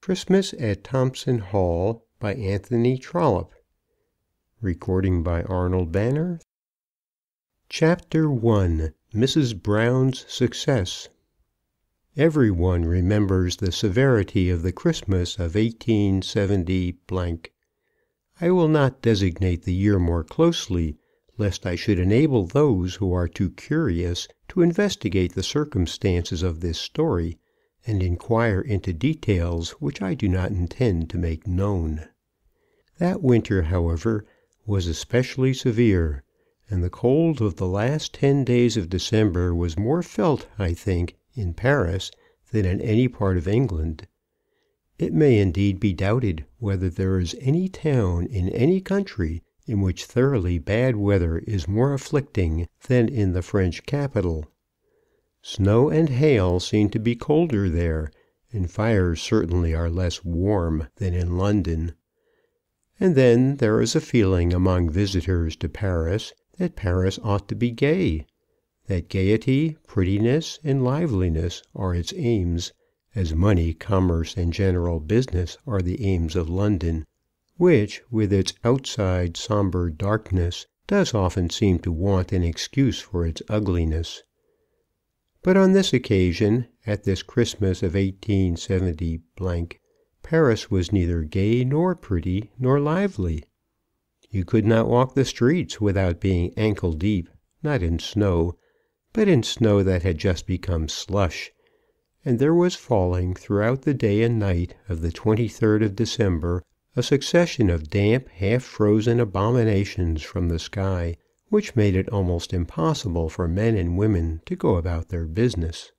Christmas at Thompson Hall, by Anthony Trollope. Recording by Arnold Banner. Chapter I. Mrs. Brown's Success. Every one remembers the severity of the Christmas of 187 . I will not designate the year more closely, lest I should enable those who are too curious to investigate the circumstances of this story, and inquire into details which I do not intend to make known. That winter, however, was especially severe, and the cold of the last 10 days of December was more felt, I think, in Paris than in any part of England. It may indeed be doubted whether there is any town in any country in which thoroughly bad weather is more afflicting than in the French capital. Snow and hail seem to be colder there, and fires certainly are less warm than in London. And then there is a feeling among visitors to Paris that Paris ought to be gay, that gaiety, prettiness, and liveliness are its aims, as money, commerce, and general business are the aims of London, which, with its outside sombre darkness, does often seem to want an excuse for its ugliness. But on this occasion, at this Christmas of 187 , Paris was neither gay nor pretty nor lively. You could not walk the streets without being ankle deep, not in snow, but in snow that had just become slush, and there was falling throughout the day and night of the 23rd of December a succession of damp, half-frozen abominations from the sky, which made it almost impossible for men and women to go about their business.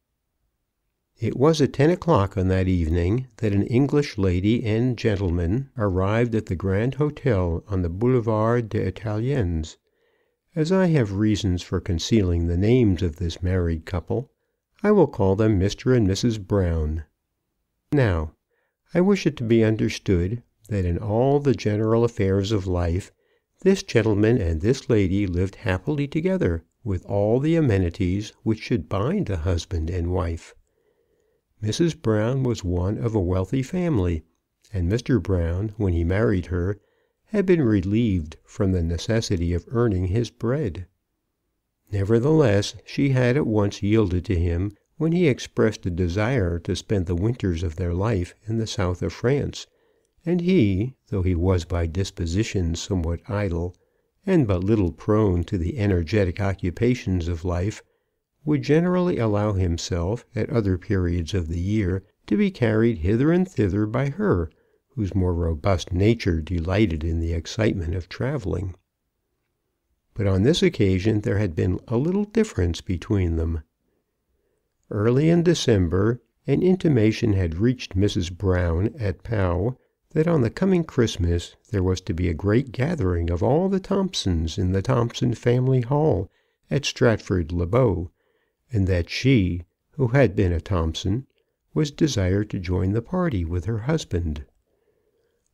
It was at 10 o'clock on that evening that an English lady and gentleman arrived at the Grand Hotel on the Boulevard des Italiens. As I have reasons for concealing the names of this married couple, I will call them Mr. and Mrs. Brown. Now, I wish it to be understood that in all the general affairs of life, this gentleman and this lady lived happily together with all the amenities which should bind a husband and wife. Mrs. Brown was one of a wealthy family, and Mr. Brown, when he married her, had been relieved from the necessity of earning his bread. Nevertheless, she had at once yielded to him when he expressed a desire to spend the winters of their life in the south of France, and he, though he was by disposition somewhat idle, and but little prone to the energetic occupations of life, would generally allow himself, at other periods of the year, to be carried hither and thither by her, whose more robust nature delighted in the excitement of travelling. But on this occasion there had been a little difference between them. Early in December an intimation had reached Mrs. Brown at Pau that on the coming Christmas there was to be a great gathering of all the Thompsons in the Thompson family hall at Stratford-le-Bow, and that she, who had been a Thompson, was desired to join the party with her husband.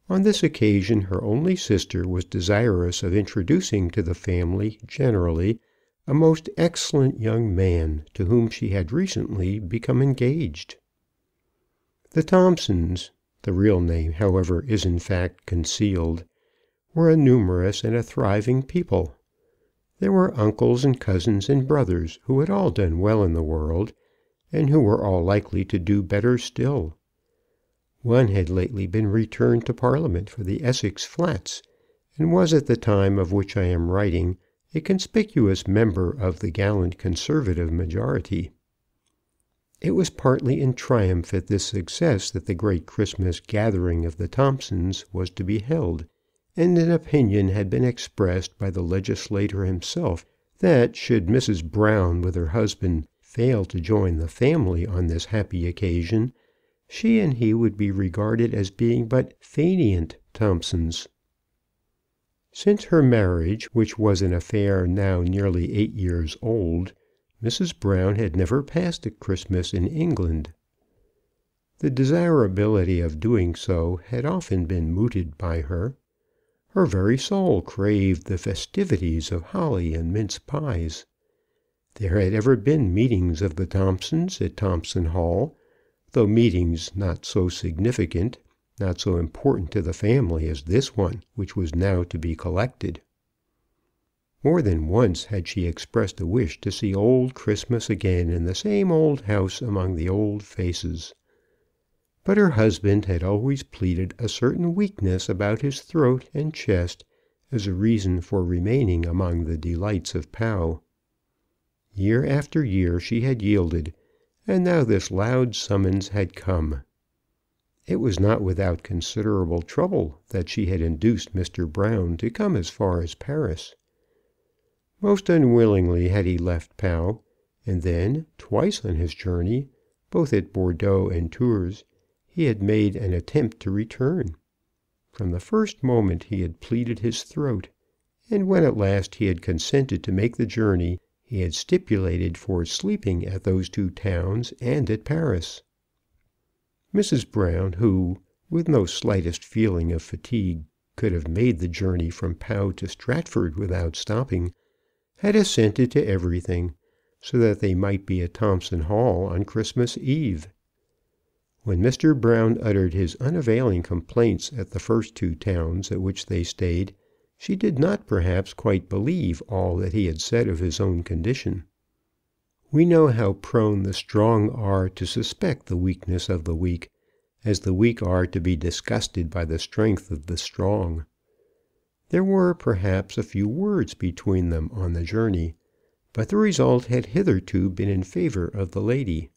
On this occasion her only sister was desirous of introducing to the family generally a most excellent young man to whom she had recently become engaged. The Thompsons, the real name, however, is in fact concealed, were a numerous and a thriving people. There were uncles and cousins and brothers who had all done well in the world, and who were all likely to do better still. One had lately been returned to Parliament for the Essex Flats, and was at the time of which I am writing a conspicuous member of the gallant Conservative majority. It was partly in triumph at this success that the great Christmas gathering of the Thompsons was to be held, and an opinion had been expressed by the legislator himself that should Mrs. Brown with her husband fail to join the family on this happy occasion, she and he would be regarded as being but fainéant Thompsons. Since her marriage, which was an affair now nearly 8 years old, Mrs. Brown had never passed a Christmas in England. The desirability of doing so had often been mooted by her. Her very soul craved the festivities of holly and mince pies. There had ever been meetings of the Thompsons at Thompson Hall, though meetings not so significant, not so important to the family as this one, which was now to be collected. More than once had she expressed a wish to see old Christmas again in the same old house among the old faces. But her husband had always pleaded a certain weakness about his throat and chest as a reason for remaining among the delights of Pau. Year after year she had yielded, and now this loud summons had come. It was not without considerable trouble that she had induced Mr. Brown to come as far as Paris. Most unwillingly had he left Pau, and then, twice on his journey, both at Bordeaux and Tours, he had made an attempt to return. From the first moment he had pleaded his throat, and when at last he had consented to make the journey, he had stipulated for sleeping at those two towns and at Paris. Mrs. Brown, who, with no slightest feeling of fatigue, could have made the journey from Pau to Stratford without stopping, had assented to everything, so that they might be at Thompson Hall on Christmas Eve. When Mr. Brown uttered his unavailing complaints at the first two towns at which they stayed, she did not perhaps quite believe all that he had said of his own condition. We know how prone the strong are to suspect the weakness of the weak, as the weak are to be disgusted by the strength of the strong. There were, perhaps, a few words between them on the journey, but the result had hitherto been in favour of the lady.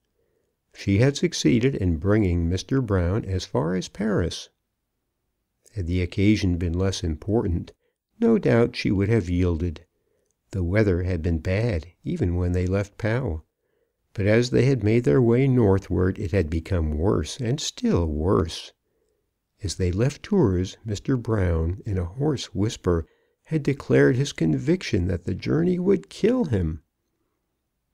She had succeeded in bringing Mr. Brown as far as Paris. Had the occasion been less important, no doubt she would have yielded. The weather had been bad even when they left Pau, but as they had made their way northward it had become worse and still worse. As they left Tours, Mr. Brown, in a hoarse whisper, had declared his conviction that the journey would kill him.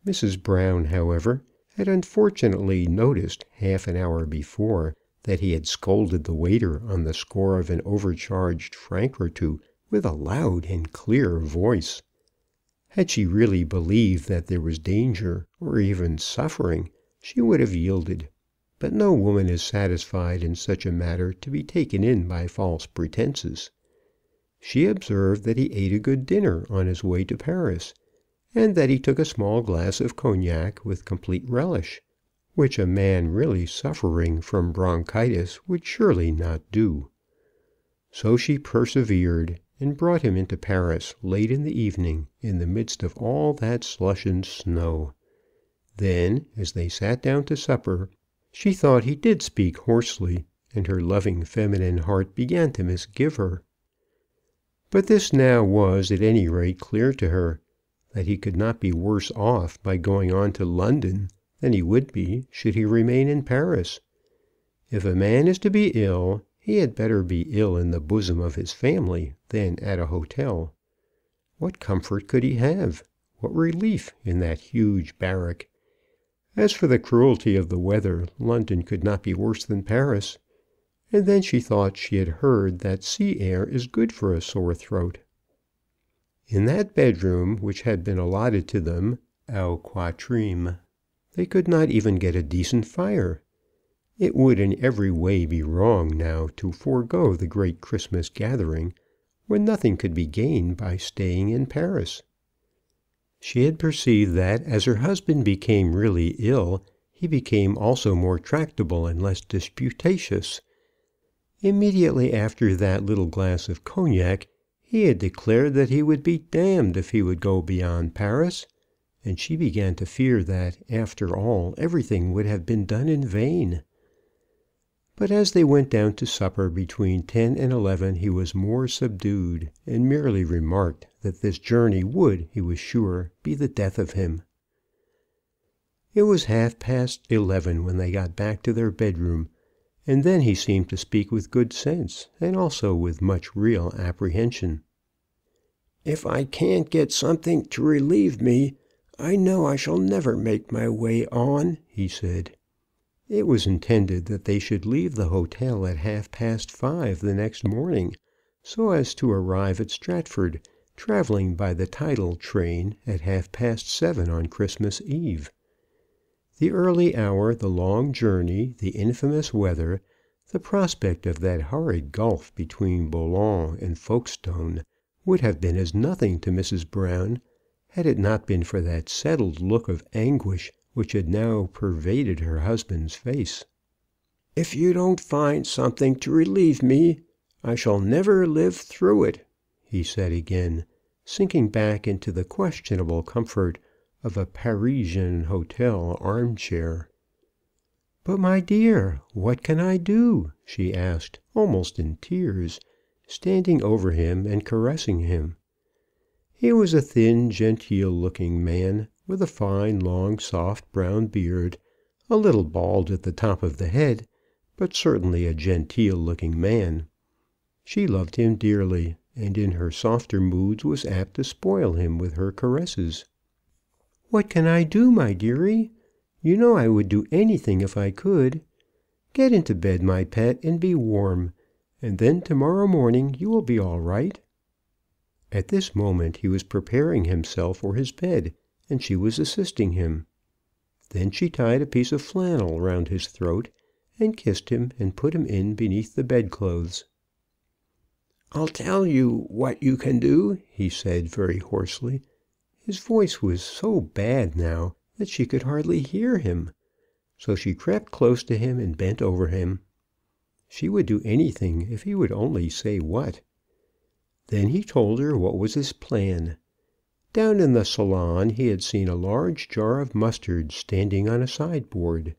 Mrs. Brown, however, had unfortunately noticed half an hour before that he had scolded the waiter on the score of an overcharged franc or two with a loud and clear voice. Had she really believed that there was danger, or even suffering, she would have yielded. But no woman is satisfied in such a matter to be taken in by false pretences. She observed that he ate a good dinner on his way to Paris, and that he took a small glass of cognac with complete relish, which a man really suffering from bronchitis would surely not do. So she persevered, and brought him into Paris late in the evening, in the midst of all that slush and snow. Then, as they sat down to supper, she thought he did speak hoarsely, and her loving feminine heart began to misgive her. But this now was at any rate clear to her, that he could not be worse off by going on to London than he would be should he remain in Paris. If a man is to be ill, he had better be ill in the bosom of his family than at a hotel. What comfort could he have? What relief in that huge barrack? As for the cruelty of the weather, London could not be worse than Paris. And then she thought she had heard that sea air is good for a sore throat. In that bedroom which had been allotted to them au quatrime, they could not even get a decent fire. It would in every way be wrong now to forego the great Christmas gathering, when nothing could be gained by staying in Paris. She had perceived that as her husband became really ill, he became also more tractable and less disputatious. Immediately after that little glass of cognac, he had declared that he would be damned if he would go beyond Paris, and she began to fear that, after all, everything would have been done in vain. But as they went down to supper between 10 and 11, he was more subdued, and merely remarked that this journey would, he was sure, be the death of him. It was 11:30 when they got back to their bedroom, and then he seemed to speak with good sense, and also with much real apprehension. "If I can't get something to relieve me, I know I shall never make my way on," he said. It was intended that they should leave the hotel at 5:30 the next morning, so as to arrive at Stratford, travelling by the tidal train, at 7:30 on Christmas Eve. The early hour, the long journey, the infamous weather, the prospect of that horrid gulf between Boulogne and Folkestone, would have been as nothing to Mrs. Brown, had it not been for that settled look of anguish which had now pervaded her husband's face. "If you don't find something to relieve me, I shall never live through it," he said again, sinking back into the questionable comfort of a Parisian hotel arm-chair. "But, my dear, what can I do?" she asked, almost in tears, standing over him and caressing him. He was a thin, genteel-looking man, with a fine, long, soft brown beard, a little bald at the top of the head, but certainly a genteel-looking man. She loved him dearly, and in her softer moods was apt to spoil him with her caresses. "What can I do, my dearie? You know I would do anything if I could. Get into bed, my pet, and be warm, and then to-morrow morning you will be all right." At this moment he was preparing himself for his bed, and she was assisting him. Then she tied a piece of flannel round his throat, and kissed him and put him in beneath the bedclothes. "I'll tell you what you can do," he said very hoarsely. His voice was so bad now that she could hardly hear him. So she crept close to him and bent over him. She would do anything if he would only say what. Then he told her what was his plan. Down in the salon he had seen a large jar of mustard standing on a sideboard.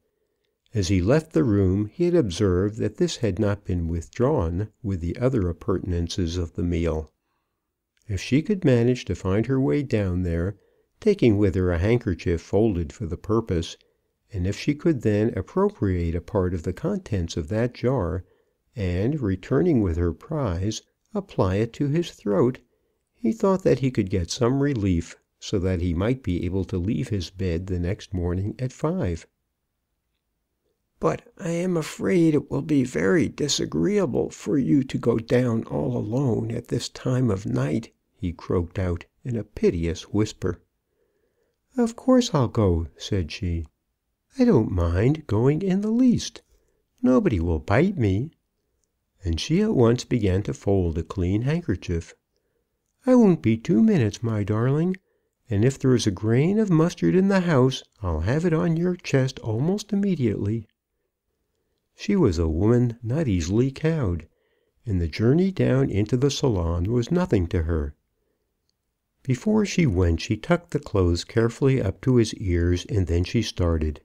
As he left the room he had observed that this had not been withdrawn with the other appurtenances of the meal. If she could manage to find her way down there, taking with her a handkerchief folded for the purpose, and if she could then appropriate a part of the contents of that jar, and, returning with her prize, apply it to his throat, he thought that he could get some relief, so that he might be able to leave his bed the next morning at 5. "But I am afraid it will be very disagreeable for you to go down all alone at this time of night," he croaked out in a piteous whisper. "Of course I'll go," said she. "I don't mind going in the least. Nobody will bite me." And she at once began to fold a clean handkerchief. "I won't be 2 minutes, my darling. And if there is a grain of mustard in the house, I'll have it on your chest almost immediately." She was a woman not easily cowed, and the journey down into the salon was nothing to her. Before she went she tucked the clothes carefully up to his ears, and then she started.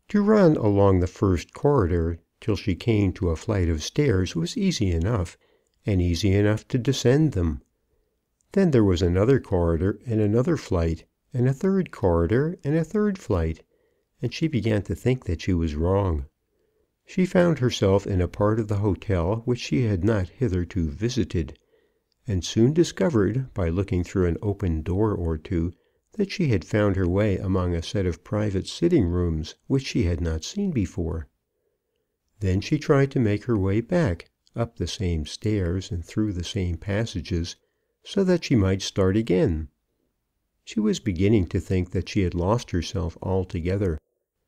To run along the first corridor till she came to a flight of stairs was easy enough, and easy enough to descend them. Then there was another corridor and another flight, and a third corridor and a third flight, and she began to think that she was wrong. She found herself in a part of the hotel which she had not hitherto visited, and soon discovered, by looking through an open door or two, that she had found her way among a set of private sitting rooms which she had not seen before. Then she tried to make her way back, up the same stairs and through the same passages, so that she might start again. She was beginning to think that she had lost herself altogether,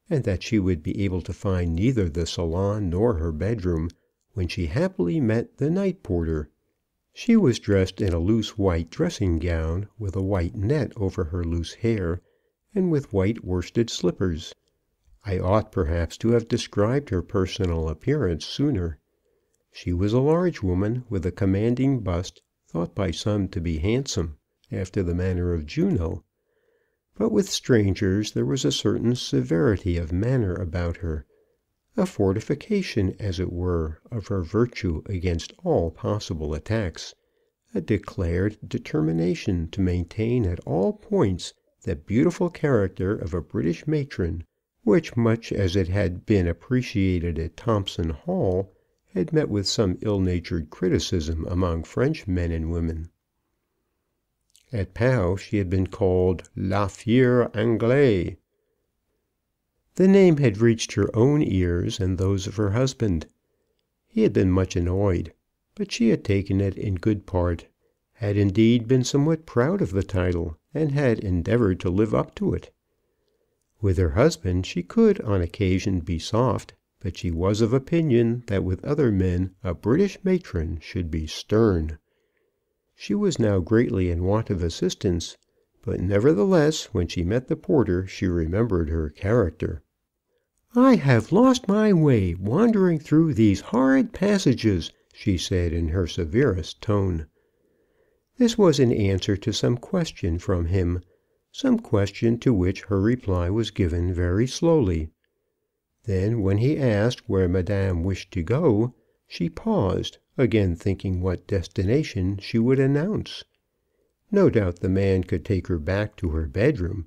and that she would be able to find neither the salon nor her bedroom, when she happily met the night porter. She was dressed in a loose white dressing gown, with a white net over her loose hair, and with white worsted slippers. I ought perhaps to have described her personal appearance sooner. She was a large woman, with a commanding bust, thought by some to be handsome, after the manner of Juno. But with strangers there was a certain severity of manner about her, a fortification, as it were, of her virtue against all possible attacks, a declared determination to maintain at all points that beautiful character of a British matron, which, much as it had been appreciated at Thompson Hall, had met with some ill-natured criticism among French men and women. At Pau she had been called La Fière Anglaise. The name had reached her own ears and those of her husband. He had been much annoyed, but she had taken it in good part, had indeed been somewhat proud of the title, and had endeavoured to live up to it. With her husband she could on occasion be soft, but she was of opinion that with other men a British matron should be stern. She was now greatly in want of assistance, but nevertheless when she met the porter she remembered her character. "I have lost my way wandering through these horrid passages," she said in her severest tone. This was in answer to some question from him, some question to which her reply was given very slowly. Then, when he asked where Madame wished to go, she paused, again thinking what destination she would announce. No doubt the man could take her back to her bedroom,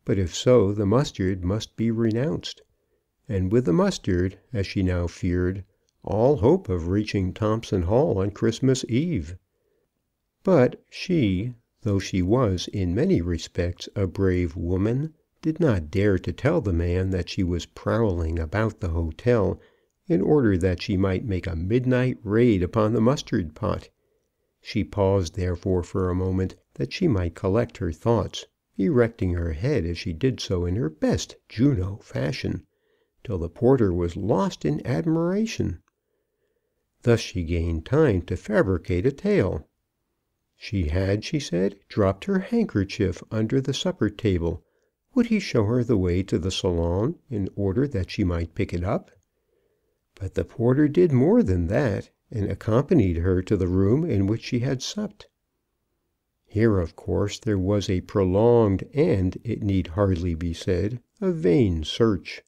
but if so the mustard must be renounced, and with the mustard, as she now feared, all hope of reaching Thompson Hall on Christmas Eve. But she, though she was in many respects a brave woman, did not dare to tell the man that she was prowling about the hotel in order that she might make a midnight raid upon the mustard pot. She paused therefore for a moment that she might collect her thoughts, erecting her head as she did so in her best Juno fashion, till the porter was lost in admiration. Thus she gained time to fabricate a tale. She had, she said, dropped her handkerchief under the supper table. Would he show her the way to the salon in order that she might pick it up? But the porter did more than that, and accompanied her to the room in which she had supped. Here, of course, there was a prolonged and, it need hardly be said, a vain search.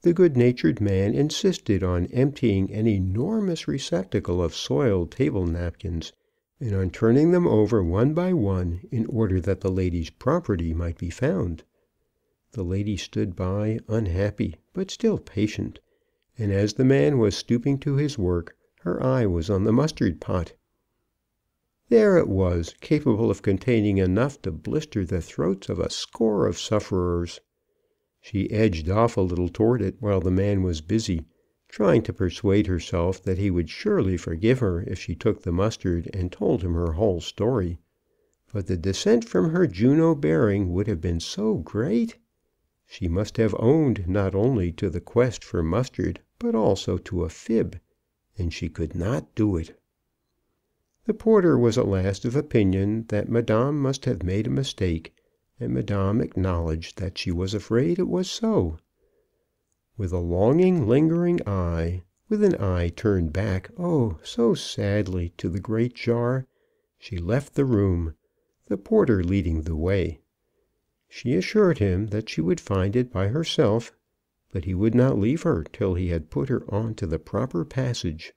The good-natured man insisted on emptying an enormous receptacle of soiled table napkins, and on turning them over one by one in order that the lady's property might be found. The lady stood by, unhappy, but still patient, and as the man was stooping to his work, her eye was on the mustard pot. There it was, capable of containing enough to blister the throats of a score of sufferers. She edged off a little toward it while the man was busy, trying to persuade herself that he would surely forgive her if she took the mustard and told him her whole story. But the descent from her Juno bearing would have been so great! She must have owned not only to the quest for mustard, but also to a fib, and she could not do it. The porter was at last of opinion that Madame must have made a mistake, and Madame acknowledged that she was afraid it was so. With a longing, lingering eye, with an eye turned back, oh, so sadly, to the great jar, she left the room, the porter leading the way. She assured him that she would find it by herself, but he would not leave her till he had put her on to the proper passage.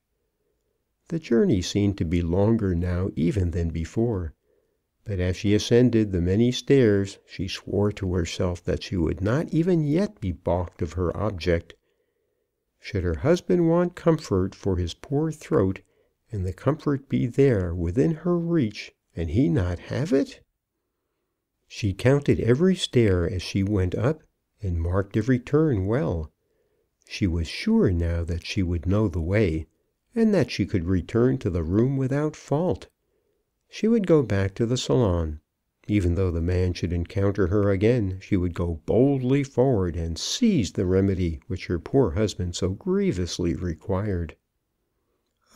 The journey seemed to be longer now even than before, but as she ascended the many stairs she swore to herself that she would not even yet be balked of her object. Should her husband want comfort for his poor throat, and the comfort be there within her reach, and he not have it? She counted every stair as she went up, and marked every turn well. She was sure now that she would know the way, and that she could return to the room without fault. She would go back to the salon. Even though the man should encounter her again, she would go boldly forward and seize the remedy which her poor husband so grievously required.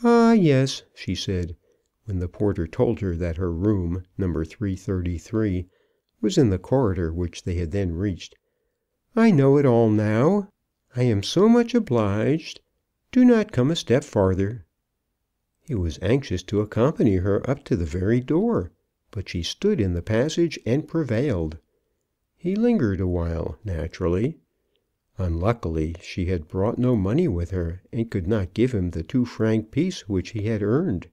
"Ah, yes," she said, when the porter told her that her room, number 333, was in the corridor which they had then reached. "I know it all now. I am so much obliged. Do not come a step farther." He was anxious to accompany her up to the very door, but she stood in the passage and prevailed. He lingered a while, naturally. Unluckily, she had brought no money with her, and could not give him the 2-franc piece which he had earned.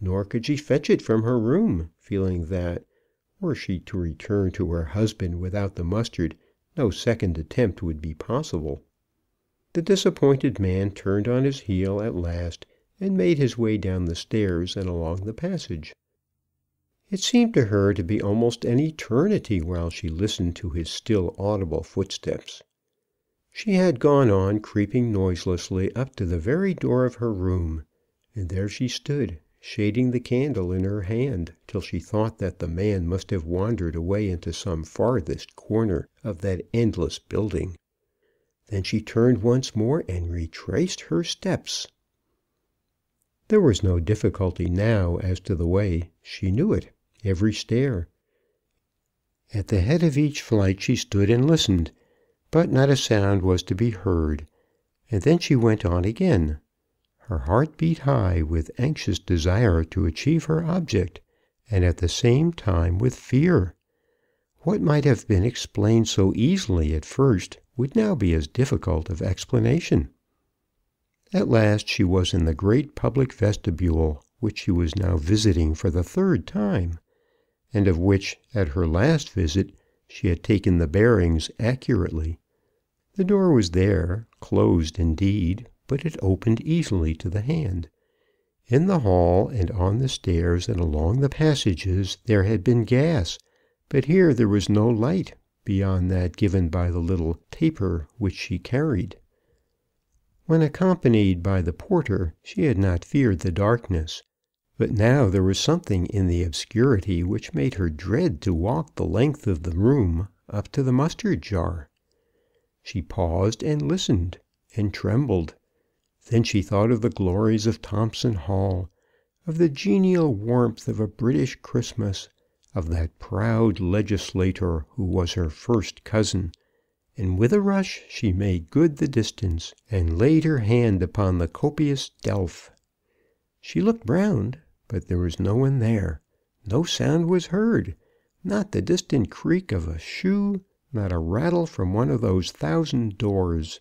Nor could she fetch it from her room, feeling that, were she to return to her husband without the mustard, no second attempt would be possible. The disappointed man turned on his heel at last, and made his way down the stairs and along the passage. It seemed to her to be almost an eternity while she listened to his still audible footsteps. She had gone on creeping noiselessly up to the very door of her room, and there she stood, shading the candle in her hand till she thought that the man must have wandered away into some farthest corner of that endless building. Then she turned once more and retraced her steps. There was no difficulty now as to the way. She knew it, every stair. At the head of each flight she stood and listened, but not a sound was to be heard, and then she went on again. Her heart beat high with anxious desire to achieve her object, and at the same time with fear. What might have been explained so easily at first would now be as difficult of explanation. At last she was in the great public vestibule, which she was now visiting for the third time, and of which at her last visit she had taken the bearings accurately. The door was there, closed indeed, but it opened easily to the hand. In the hall and on the stairs and along the passages there had been gas, but here there was no light beyond that given by the little taper which she carried. When accompanied by the porter, she had not feared the darkness, but now there was something in the obscurity which made her dread to walk the length of the room up to the mustard jar. She paused and listened, and trembled. Then she thought of the glories of Thompson Hall, of the genial warmth of a British Christmas, of that proud legislator who was her first cousin, and with a rush she made good the distance, and laid her hand upon the copious delph. She looked round, but there was no one there. No sound was heard, not the distant creak of a shoe, not a rattle from one of those 1,000 doors.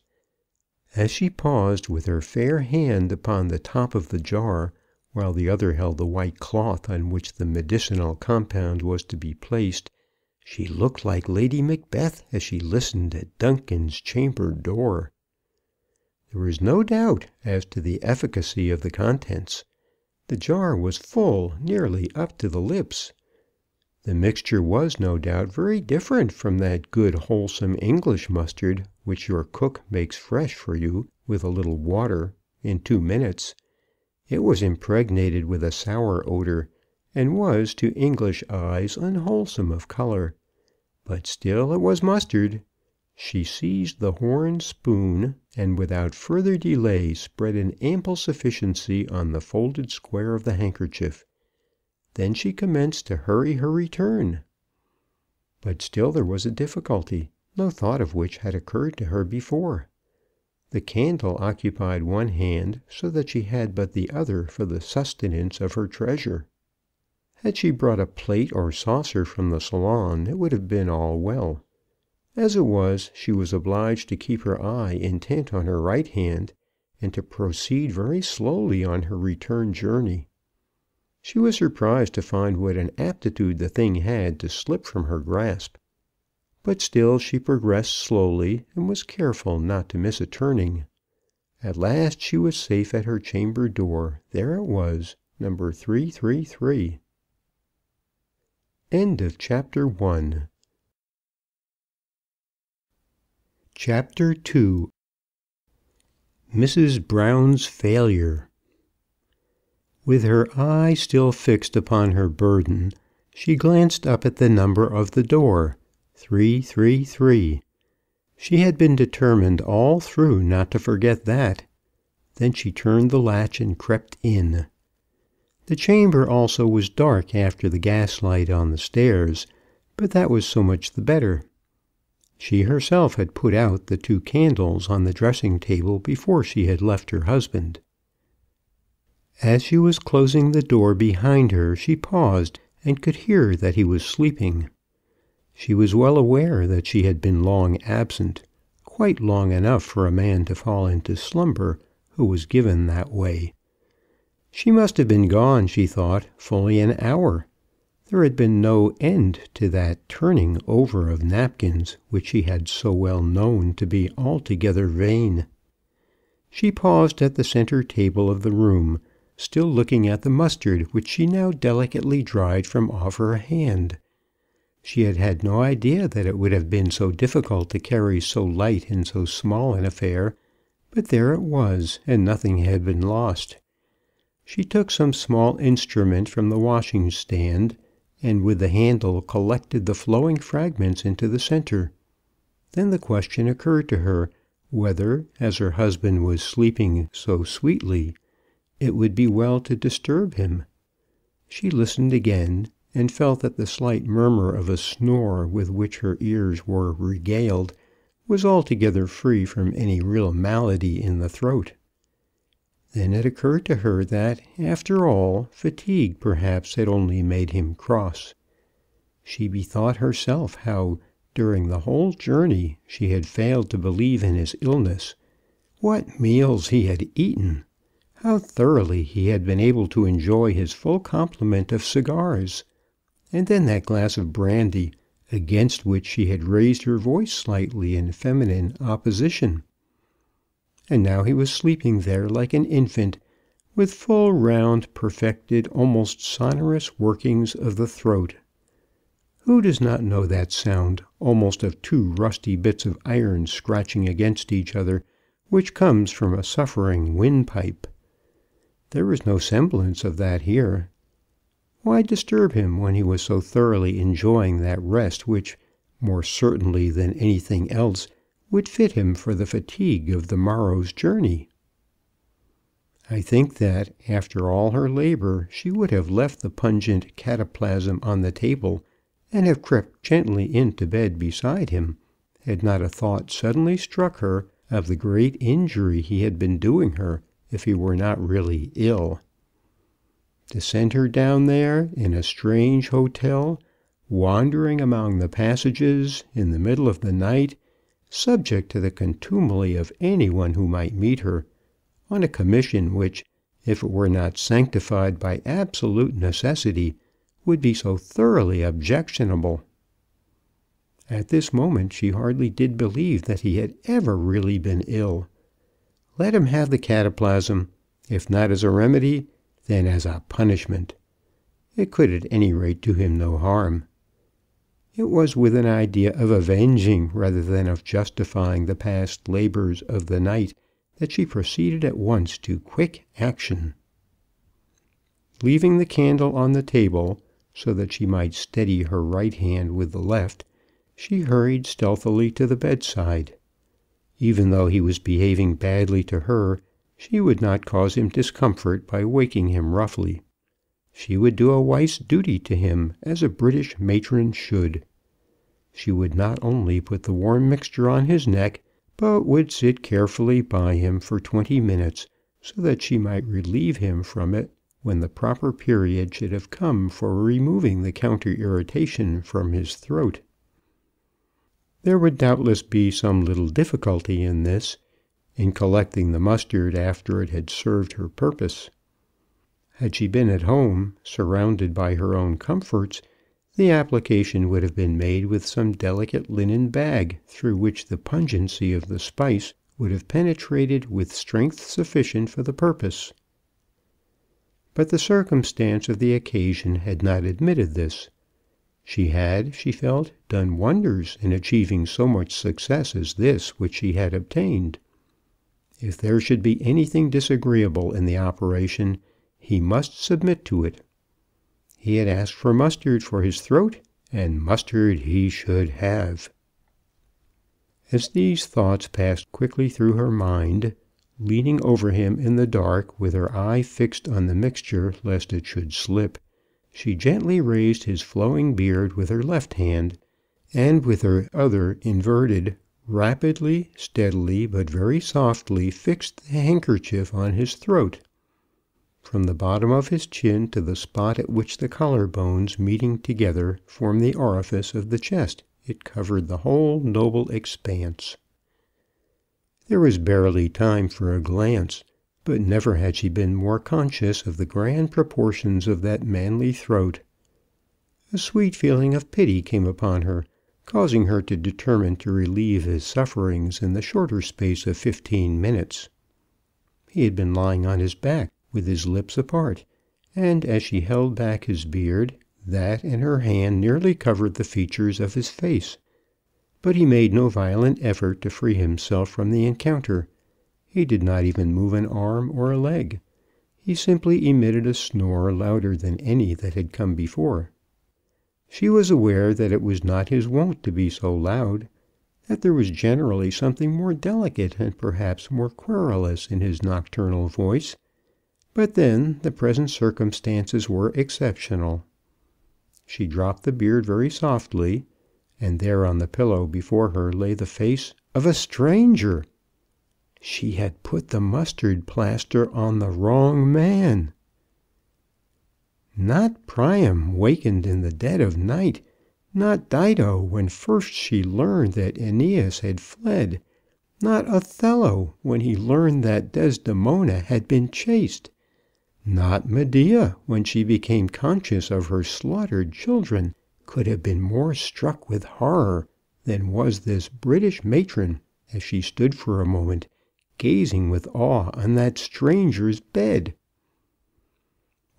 As she paused with her fair hand upon the top of the jar, while the other held the white cloth on which the medicinal compound was to be placed, she looked like Lady Macbeth as she listened at Duncan's chamber door. There was no doubt as to the efficacy of the contents. The jar was full, nearly up to the lips. The mixture was, no doubt, very different from that good wholesome English mustard which your cook makes fresh for you with a little water in 2 minutes. It was impregnated with a sour odor, and was to English eyes unwholesome of color. But still it was mustard. She seized the horn spoon, and without further delay spread an ample sufficiency on the folded square of the handkerchief. Then she commenced to hurry her return. But still there was a difficulty, no thought of which had occurred to her before. The candle occupied one hand, so that she had but the other for the sustenance of her treasure. Had she brought a plate or saucer from the salon, it would have been all well. As it was, she was obliged to keep her eye intent on her right hand, and to proceed very slowly on her return journey. She was surprised to find what an aptitude the thing had to slip from her grasp. But still she progressed slowly, and was careful not to miss a turning. At last she was safe at her chamber door. There it was, number 333. End of chapter 1. Chapter 2. Mrs. Brown's Failure. With her eye still fixed upon her burden, she glanced up at the number of the door, 333. She had been determined all through not to forget that. Then she turned the latch and crept in. The chamber also was dark after the gaslight on the stairs, but that was so much the better. She herself had put out the 2 candles on the dressing table before she had left her husband. As she was closing the door behind her, she paused and could hear that he was sleeping. She was well aware that she had been long absent, quite long enough for a man to fall into slumber who was given that way. She must have been gone, she thought, fully an hour. There had been no end to that turning over of napkins which she had so well known to be altogether vain. She paused at the centre table of the room, still looking at the mustard which she now delicately dried from off her hand. She had had no idea that it would have been so difficult to carry so light and so small an affair, but there it was, and nothing had been lost. She took some small instrument from the washing stand, and with the handle collected the flowing fragments into the centre. Then the question occurred to her whether, as her husband was sleeping so sweetly, it would be well to disturb him. She listened again, and felt that the slight murmur of a snore with which her ears were regaled was altogether free from any real malady in the throat. Then it occurred to her that, after all, fatigue perhaps had only made him cross. She bethought herself how, during the whole journey, she had failed to believe in his illness. What meals he had eaten! How thoroughly he had been able to enjoy his full complement of cigars! And then that glass of brandy, against which she had raised her voice slightly in feminine opposition. And now he was sleeping there like an infant, with full, round, perfected, almost sonorous workings of the throat. Who does not know that sound, almost of two rusty bits of iron scratching against each other, which comes from a suffering windpipe? There was no semblance of that here. Why disturb him when he was so thoroughly enjoying that rest which, more certainly than anything else, would fit him for the fatigue of the morrow's journey? I think that, after all her labour, she would have left the pungent cataplasm on the table, and have crept gently into bed beside him, had not a thought suddenly struck her of the great injury he had been doing her if he were not really ill. To send her down there in a strange hotel, wandering among the passages in the middle of the night, subject to the contumely of any one who might meet her, on a commission which, if it were not sanctified by absolute necessity, would be so thoroughly objectionable. At this moment she hardly did believe that he had ever really been ill. Let him have the cataplasm, if not as a remedy, then as a punishment. It could at any rate do him no harm. It was with an idea of avenging rather than of justifying the past labours of the night that she proceeded at once to quick action. Leaving the candle on the table, so that she might steady her right hand with the left, she hurried stealthily to the bedside. Even though he was behaving badly to her, she would not cause him discomfort by waking him roughly. She would do a wife's duty to him as a British matron should. She would not only put the warm mixture on his neck, but would sit carefully by him for 20 minutes, so that she might relieve him from it when the proper period should have come for removing the counter-irritation from his throat. There would doubtless be some little difficulty in this, in collecting the mustard after it had served her purpose. Had she been at home, surrounded by her own comforts, the application would have been made with some delicate linen bag through which the pungency of the spice would have penetrated with strength sufficient for the purpose. But the circumstance of the occasion had not admitted this. She had, she felt, done wonders in achieving so much success as this which she had obtained. If there should be anything disagreeable in the operation, he must submit to it. He had asked for mustard for his throat, and mustard he should have. As these thoughts passed quickly through her mind, leaning over him in the dark with her eye fixed on the mixture lest it should slip, she gently raised his flowing beard with her left hand, and with her other inverted, rapidly, steadily, but very softly fixed the handkerchief on his throat. From the bottom of his chin to the spot at which the collar bones meeting together form the orifice of the chest, it covered the whole noble expanse. There was barely time for a glance, but never had she been more conscious of the grand proportions of that manly throat. A sweet feeling of pity came upon her, causing her to determine to relieve his sufferings in the shorter space of 15 minutes. He had been lying on his back, with his lips apart, and as she held back his beard, that and her hand nearly covered the features of his face. But he made no violent effort to free himself from the encounter. He did not even move an arm or a leg. He simply emitted a snore louder than any that had come before. She was aware that it was not his wont to be so loud, that there was generally something more delicate and perhaps more querulous in his nocturnal voice, but then the present circumstances were exceptional. She dropped the beard very softly, and there on the pillow before her lay the face of a stranger. She had put the mustard plaster on the wrong man. Not Priam wakened in the dead of night, not Dido when first she learned that Æneas had fled, not Othello when he learned that Desdemona had been chaste, not Medea when she became conscious of her slaughtered children, could have been more struck with horror than was this British matron as she stood for a moment, gazing with awe on that stranger's bed.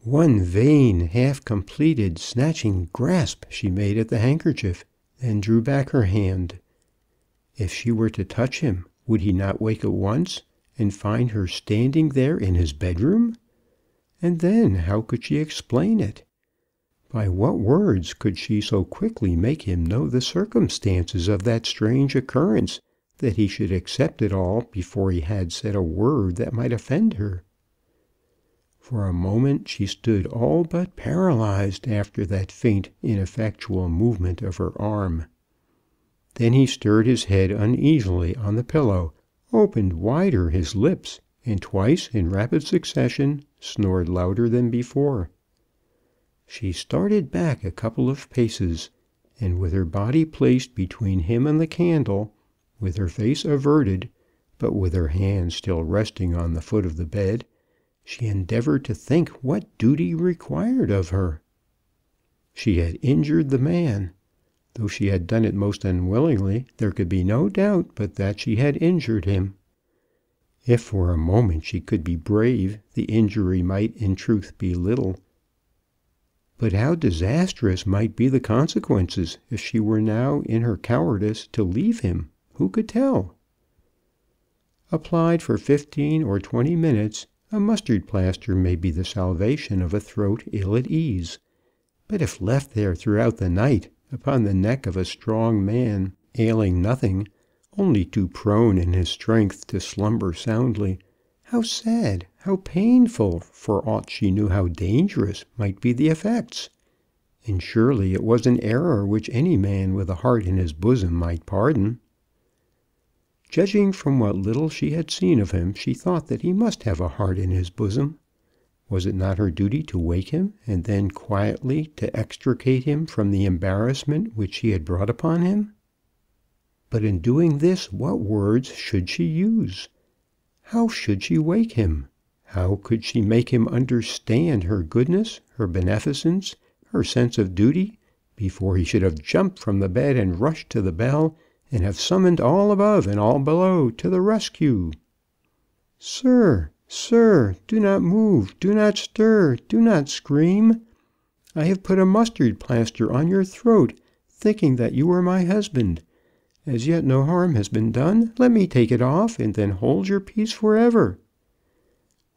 One vain, half-completed, snatching grasp she made at the handkerchief, then drew back her hand. If she were to touch him, would he not wake at once, and find her standing there in his bedroom? And then how could she explain it? By what words could she so quickly make him know the circumstances of that strange occurrence, that he should accept it all before he had said a word that might offend her? For a moment she stood all but paralyzed after that faint, ineffectual movement of her arm. Then he stirred his head uneasily on the pillow, opened wider his lips, and twice in rapid succession snored louder than before. She started back a couple of paces, and with her body placed between him and the candle, with her face averted, but with her hand still resting on the foot of the bed, she endeavored to think what duty required of her. She had injured the man. Though she had done it most unwillingly, there could be no doubt but that she had injured him. If for a moment she could be brave, the injury might in truth be little. But how disastrous might be the consequences if she were now in her cowardice to leave him? Who could tell? Applied for 15 or 20 minutes, a mustard plaster may be the salvation of a throat ill at ease. But if left there throughout the night, upon the neck of a strong man, ailing nothing, only too prone in his strength to slumber soundly, how sad, how painful, for aught she knew how dangerous might be the effects! And surely it was an error which any man with a heart in his bosom might pardon. Judging from what little she had seen of him, she thought that he must have a heart in his bosom. Was it not her duty to wake him, and then quietly to extricate him from the embarrassment which she had brought upon him? But in doing this, what words should she use? How should she wake him? How could she make him understand her goodness, her beneficence, her sense of duty, before he should have jumped from the bed and rushed to the bell, and have summoned all above and all below to the rescue? "Sir, sir, do not move, do not stir, do not scream. I have put a mustard plaster on your throat, thinking that you were my husband. As yet no harm has been done. Let me take it off, and then hold your peace forever."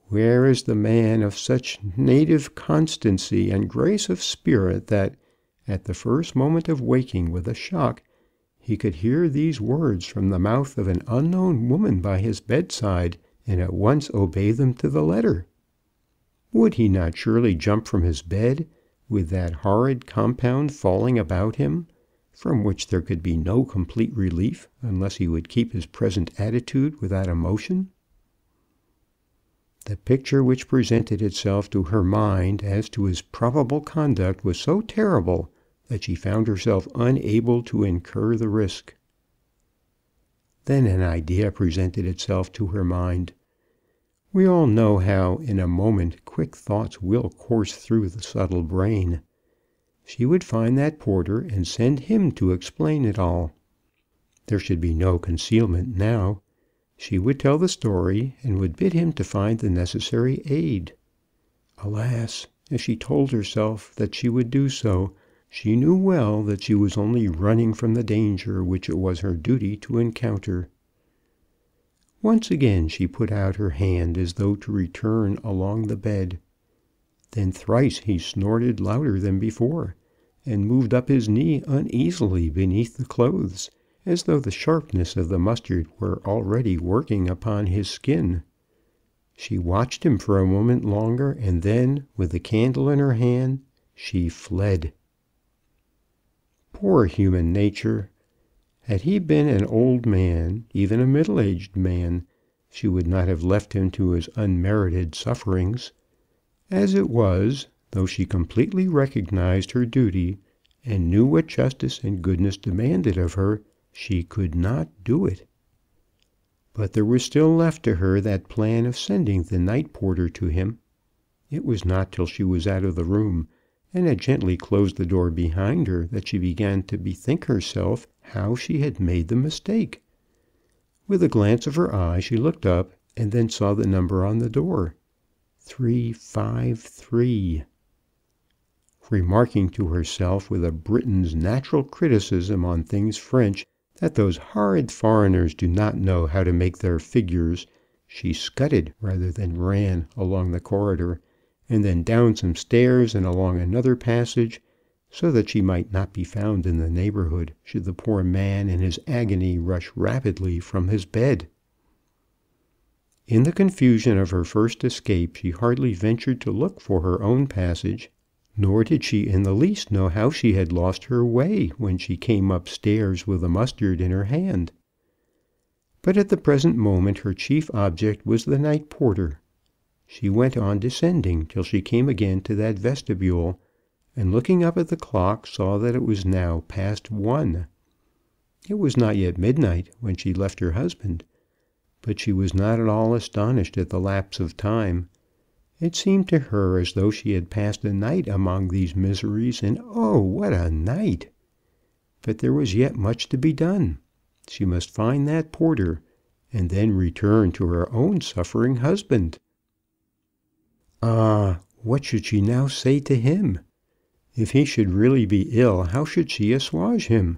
Where is the man of such native constancy and grace of spirit that, at the first moment of waking with a shock, he could hear these words from the mouth of an unknown woman by his bedside, and at once obey them to the letter? Would he not surely jump from his bed, with that horrid compound falling about him, from which there could be no complete relief unless he would keep his present attitude without emotion? The picture which presented itself to her mind as to his probable conduct was so terrible that she found herself unable to incur the risk. Then an idea presented itself to her mind. We all know how in a moment quick thoughts will course through the subtle brain. She would find that porter and send him to explain it all. There should be no concealment now. She would tell the story, and would bid him to find the necessary aid. Alas, as she told herself that she would do so, she knew well that she was only running from the danger which it was her duty to encounter. Once again she put out her hand as though to return along the bed. Then thrice he snorted louder than before, and moved up his knee uneasily beneath the clothes, as though the sharpness of the mustard were already working upon his skin. She watched him for a moment longer, and then, with the candle in her hand, she fled. Poor human nature! Had he been an old man, even a middle-aged man, she would not have left him to his unmerited sufferings. As it was, though she completely recognized her duty, and knew what justice and goodness demanded of her, she could not do it. But there was still left to her that plan of sending the night porter to him. It was not till she was out of the room, and had gently closed the door behind her, that she began to bethink herself how she had made the mistake. With a glance of her eye she looked up, and then saw the number on the door, 353. Remarking to herself, with a Briton's natural criticism on things French, that those horrid foreigners do not know how to make their figures, she scudded rather than ran along the corridor, and then down some stairs and along another passage, so that she might not be found in the neighborhood should the poor man in his agony rush rapidly from his bed. In the confusion of her first escape she hardly ventured to look for her own passage, nor did she in the least know how she had lost her way when she came upstairs with the mustard in her hand. But at the present moment her chief object was the night porter. She went on descending till she came again to that vestibule, and looking up at the clock saw that it was now past 1. It was not yet midnight when she left her husband, but she was not at all astonished at the lapse of time. It seemed to her as though she had passed a night among these miseries, and oh, what a night! But there was yet much to be done. She must find that porter, and then return to her own suffering husband. Ah, what should she now say to him? If he should really be ill, how should she assuage him?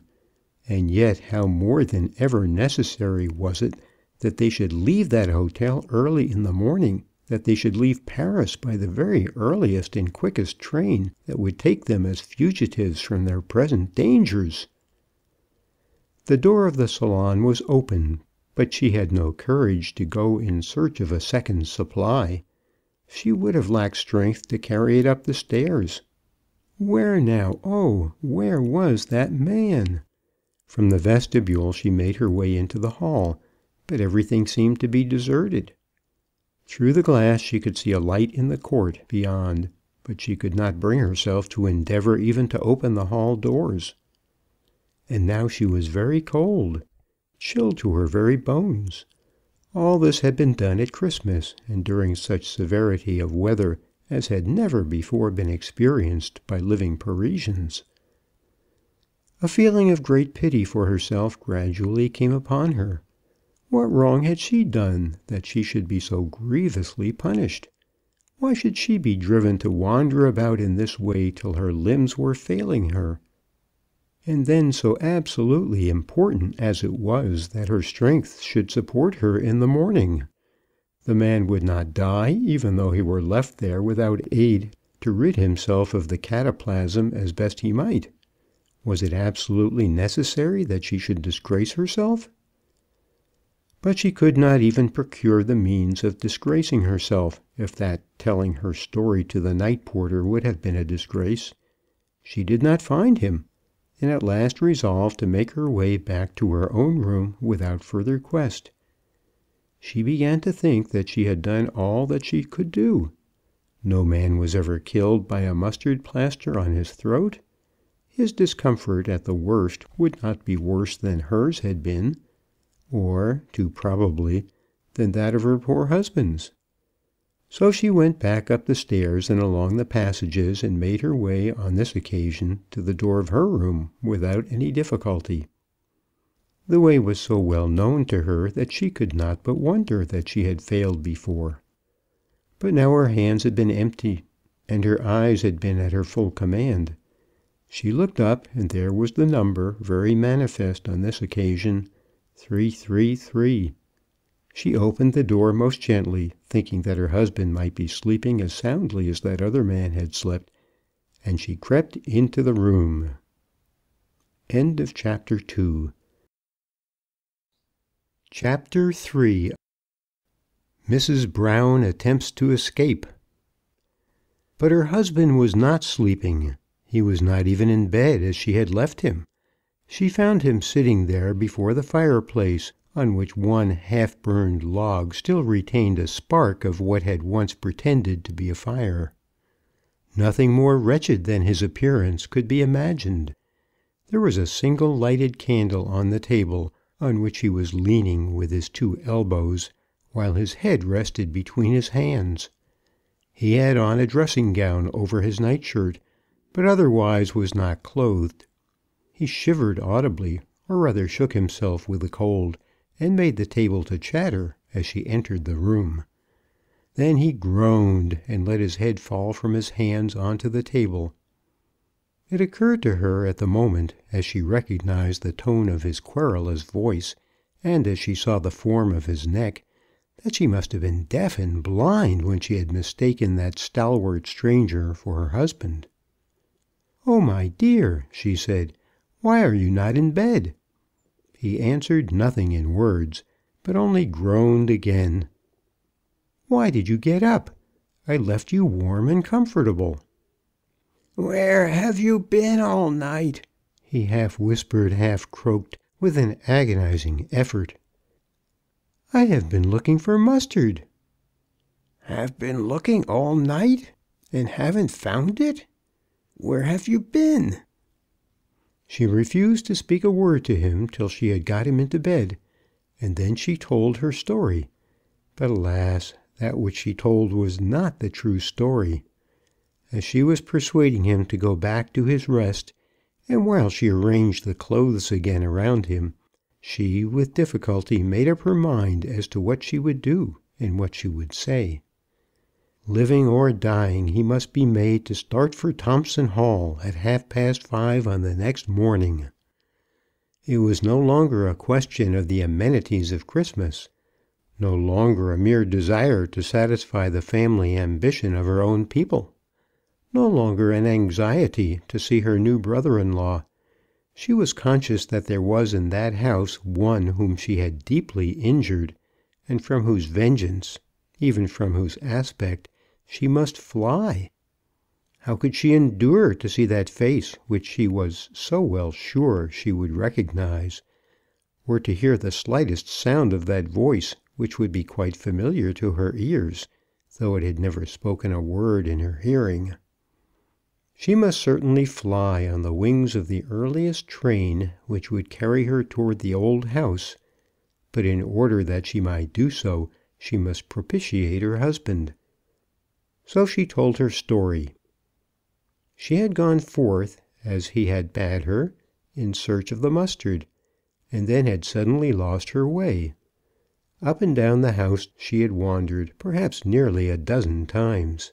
And yet how more than ever necessary was it that they should leave that hotel early in the morning, that they should leave Paris by the very earliest and quickest train that would take them as fugitives from their present dangers. The door of the salon was open, but she had no courage to go in search of a second supply. She would have lacked strength to carry it up the stairs. Where now, oh, where was that man? From the vestibule she made her way into the hall, but everything seemed to be deserted. Through the glass she could see a light in the court beyond, but she could not bring herself to endeavor even to open the hall doors. And now she was very cold, chilled to her very bones. All this had been done at Christmas, and during such severity of weather as had never before been experienced by living Parisians. A feeling of great pity for herself gradually came upon her. What wrong had she done that she should be so grievously punished? Why should she be driven to wander about in this way till her limbs were failing her? And then so absolutely important as it was that her strength should support her in the morning. The man would not die, even though he were left there without aid to rid himself of the cataplasm as best he might. Was it absolutely necessary that she should disgrace herself? But she could not even procure the means of disgracing herself, if that telling her story to the night porter would have been a disgrace. She did not find him, and at last resolved to make her way back to her own room without further quest. She began to think that she had done all that she could do. No man was ever killed by a mustard plaster on his throat. His discomfort at the worst would not be worse than hers had been, or, too probably, than that of her poor husband's. So she went back up the stairs and along the passages, and made her way on this occasion to the door of her room without any difficulty. The way was so well known to her that she could not but wonder that she had failed before. But now her hands had been empty, and her eyes had been at her full command. She looked up, and there was the number, very manifest on this occasion, 333. She opened the door most gently, thinking that her husband might be sleeping as soundly as that other man had slept, and she crept into the room. End of chapter 2. Chapter 3. Mrs. Brown attempts to escape. But her husband was not sleeping. He was not even in bed as she had left him. She found him sitting there before the fireplace, on which one half-burned log still retained a spark of what had once pretended to be a fire. Nothing more wretched than his appearance could be imagined. There was a single lighted candle on the table, on which he was leaning with his 2 elbows, while his head rested between his hands. He had on a dressing gown over his nightshirt, but otherwise was not clothed. He shivered audibly, or rather shook himself with the cold, and made the table to chatter as she entered the room. Then he groaned, and let his head fall from his hands on to the table. It occurred to her at the moment, as she recognized the tone of his querulous voice, and as she saw the form of his neck, that she must have been deaf and blind when she had mistaken that stalwart stranger for her husband. "Oh, my dear," she said, "why are you not in bed?" He answered nothing in words, but only groaned again. "Why did you get up? I left you warm and comfortable." "Where have you been all night?" he half whispered, half croaked, with an agonizing effort. "I have been looking for mustard." "Have been looking all night, and haven't found it? Where have you been?" She refused to speak a word to him till she had got him into bed, and then she told her story. But alas, that which she told was not the true story. As she was persuading him to go back to his rest, and while she arranged the clothes again around him, she with difficulty made up her mind as to what she would do and what she would say. Living or dying, he must be made to start for Thompson Hall at 5:30 on the next morning. It was no longer a question of the amenities of Christmas, no longer a mere desire to satisfy the family ambition of her own people, no longer an anxiety to see her new brother-in-law. She was conscious that there was in that house one whom she had deeply injured, and from whose vengeance, even from whose aspect, she must fly. How could she endure to see that face which she was so well sure she would recognize, or to hear the slightest sound of that voice which would be quite familiar to her ears, though it had never spoken a word in her hearing? She must certainly fly on the wings of the earliest train which would carry her toward the old house, but in order that she might do so, she must propitiate her husband. So she told her story. She had gone forth, as he had bade her, in search of the mustard, and then had suddenly lost her way. Up and down the house she had wandered, perhaps nearly a dozen times.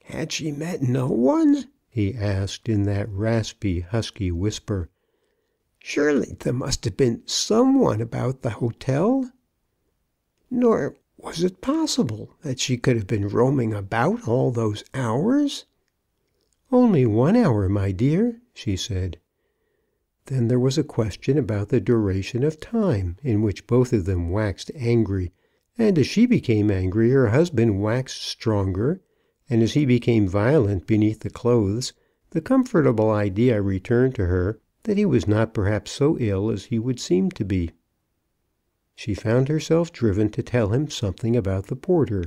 "Had she met no one?" he asked in that raspy, husky whisper. "Surely there must have been some one about the hotel? Nor was it possible that she could have been roaming about all those hours?" "Only 1 hour, my dear," she said. Then there was a question about the duration of time, in which both of them waxed angry, and as she became angry her husband waxed stronger, and as he became violent beneath the clothes, the comfortable idea returned to her that he was not perhaps so ill as he would seem to be. She found herself driven to tell him something about the porter,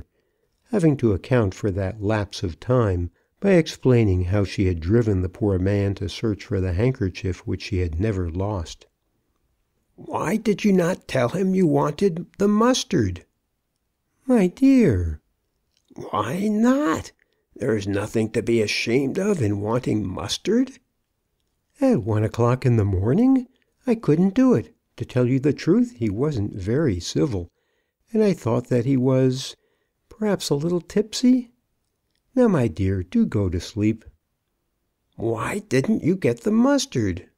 having to account for that lapse of time by explaining how she had driven the poor man to search for the handkerchief which she had never lost. "Why did you not tell him you wanted the mustard?" "My dear!" "Why not? There is nothing to be ashamed of in wanting mustard." "At 1 o'clock in the morning? I couldn't do it. To tell you the truth, he wasn't very civil, and I thought that he was perhaps a little tipsy. Now, my dear, do go to sleep." "Why didn't you get the mustard?"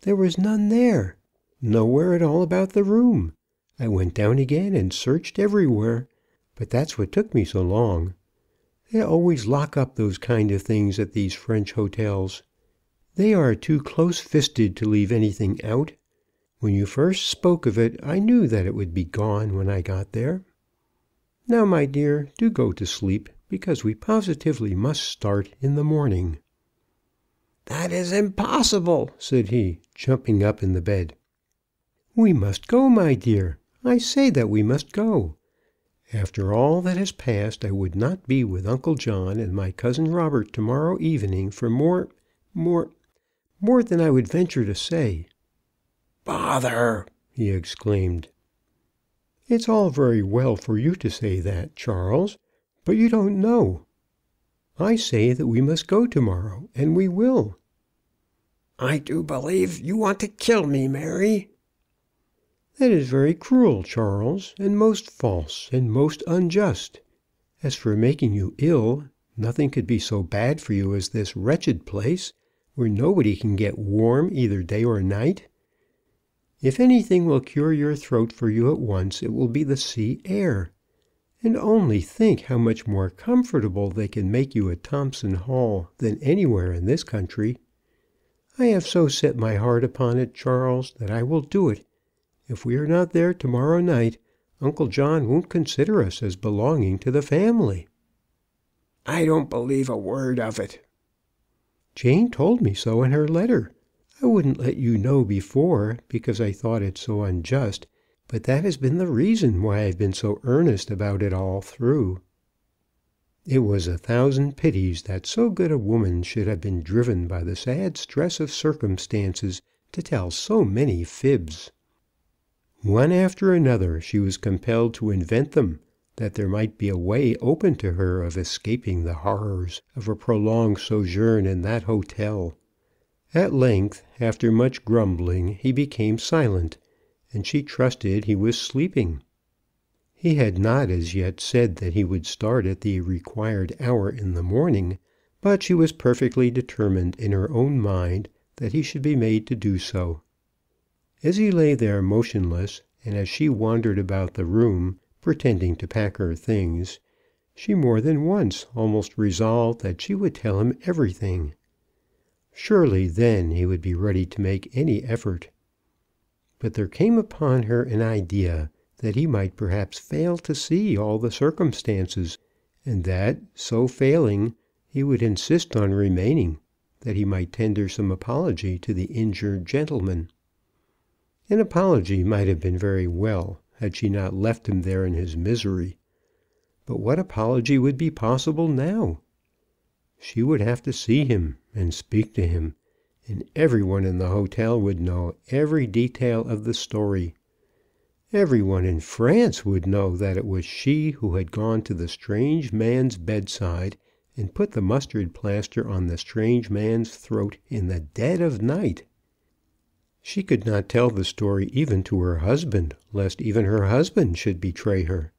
"There was none there. Nowhere at all about the room. I went down again and searched everywhere, but that's what took me so long. They always lock up those kind of things at these French hotels. They are too close-fisted to leave anything out. When you first spoke of it, I knew that it would be gone when I got there. Now, my dear, do go to sleep, because we positively must start in the morning." "That is impossible," said he, jumping up in the bed. "We must go, my dear. I say that we must go. After all that has passed, I would not be with Uncle John and my cousin Robert to-morrow evening for more than I would venture to say." "Bother!" he exclaimed. "It's all very well for you to say that, Charles, but you don't know. I say that we must go to-morrow, and we will." "I do believe you want to kill me, Mary." "That is very cruel, Charles, and most false, and most unjust. As for making you ill, nothing could be so bad for you as this wretched place, where nobody can get warm either day or night. If anything will cure your throat for you at once, it will be the sea air. And only think how much more comfortable they can make you at Thompson Hall than anywhere in this country. I have so set my heart upon it, Charles, that I will do it. If we are not there to-morrow night, Uncle John won't consider us as belonging to the family." "I don't believe a word of it." "Jane told me so in her letter. I wouldn't let you know before, because I thought it so unjust, but that has been the reason why I've been so earnest about it all through." It was 1,000 pities that so good a woman should have been driven by the sad stress of circumstances to tell so many fibs. One after another she was compelled to invent them, that there might be a way open to her of escaping the horrors of a prolonged sojourn in that hotel. At length, after much grumbling, he became silent, and she trusted he was sleeping. He had not as yet said that he would start at the required hour in the morning, but she was perfectly determined in her own mind that he should be made to do so. As he lay there motionless, and as she wandered about the room, pretending to pack her things, she more than once almost resolved that she would tell him everything. Surely then he would be ready to make any effort. But there came upon her an idea that he might perhaps fail to see all the circumstances, and that, so failing, he would insist on remaining, that he might tender some apology to the injured gentleman. An apology might have been very well, had she not left him there in his misery. But what apology would be possible now? She would have to see him and speak to him, and every one in the hotel would know every detail of the story. Every one in France would know that it was she who had gone to the strange man's bedside and put the mustard plaster on the strange man's throat in the dead of night. She could not tell the story even to her husband, lest even her husband should betray her.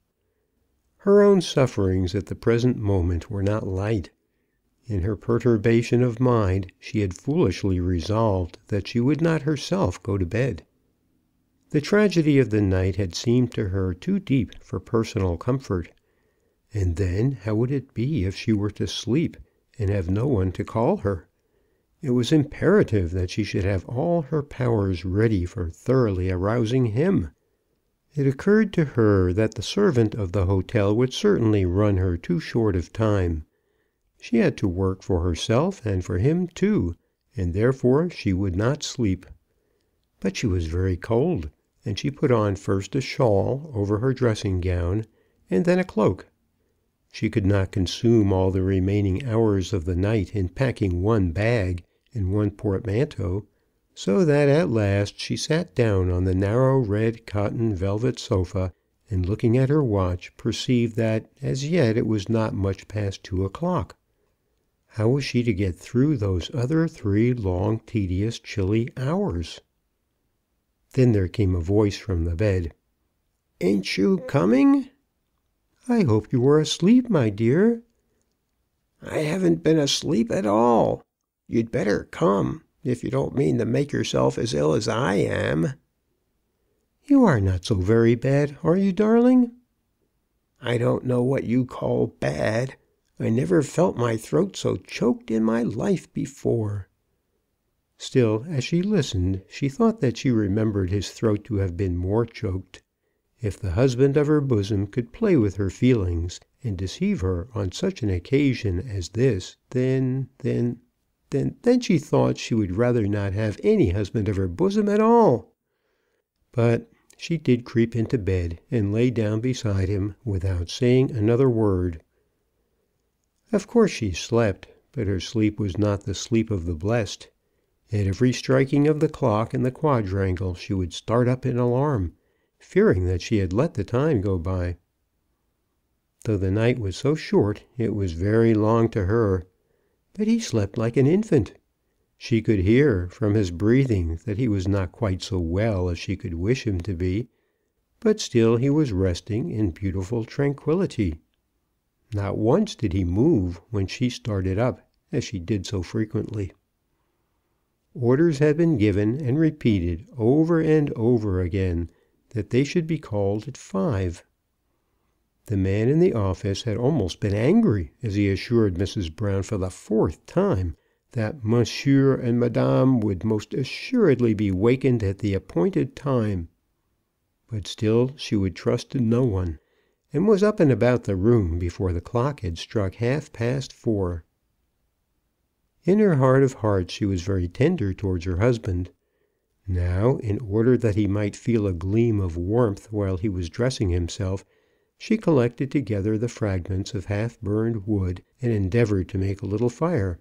Her own sufferings at the present moment were not light. In her perturbation of mind she had foolishly resolved that she would not herself go to bed. The tragedy of the night had seemed to her too deep for personal comfort. And then how would it be if she were to sleep and have no one to call her? It was imperative that she should have all her powers ready for thoroughly arousing him. It occurred to her that the servant of the hotel would certainly run her too short of time. She had to work for herself and for him too, and therefore she would not sleep. But she was very cold, and she put on first a shawl over her dressing gown, and then a cloak. She could not consume all the remaining hours of the night in packing one bag and one portmanteau, so that at last she sat down on the narrow red cotton velvet sofa, and looking at her watch perceived that as yet it was not much past 2 o'clock. How was she to get through those other 3 long, tedious, chilly hours? Then there came a voice from the bed. "Ain't you coming?" "I hoped you were asleep, my dear." "I haven't been asleep at all. You'd better come, if you don't mean to make yourself as ill as I am." "You are not so very bad, are you, darling?" "I don't know what you call bad. I never felt my throat so choked in my life before." Still, as she listened, she thought that she remembered his throat to have been more choked. If the husband of her bosom could play with her feelings and deceive her on such an occasion as this, then she thought she would rather not have any husband of her bosom at all. But she did creep into bed and lay down beside him without saying another word. Of course she slept, but her sleep was not the sleep of the blessed. At every striking of the clock in the quadrangle she would start up in alarm, fearing that she had let the time go by. Though the night was so short, it was very long to her. But he slept like an infant. She could hear from his breathing that he was not quite so well as she could wish him to be, but still he was resting in beautiful tranquillity. Not once did he move when she started up, as she did so frequently. Orders had been given and repeated over and over again that they should be called at 5. The man in the office had almost been angry as he assured Mrs. Brown for the 4th time that Monsieur and Madame would most assuredly be wakened at the appointed time. But still she would trust to no one, and was up and about the room before the clock had struck 4:30. In her heart of hearts she was very tender towards her husband. Now, in order that he might feel a gleam of warmth while he was dressing himself, she collected together the fragments of half-burned wood and endeavored to make a little fire.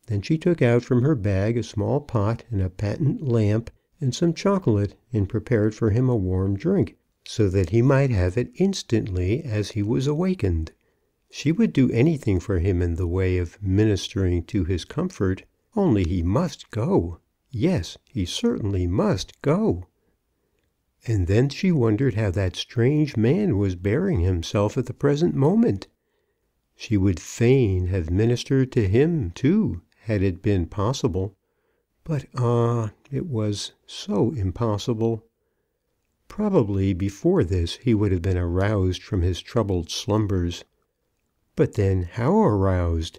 Then she took out from her bag a small pot and a patent lamp and some chocolate, and prepared for him a warm drink, so that he might have it instantly as he was awakened. She would do anything for him in the way of ministering to his comfort, only he must go. Yes, he certainly must go. And then she wondered how that strange man was bearing himself at the present moment. She would fain have ministered to him, too, had it been possible. But, it was so impossible. Probably before this he would have been aroused from his troubled slumbers. But then how aroused?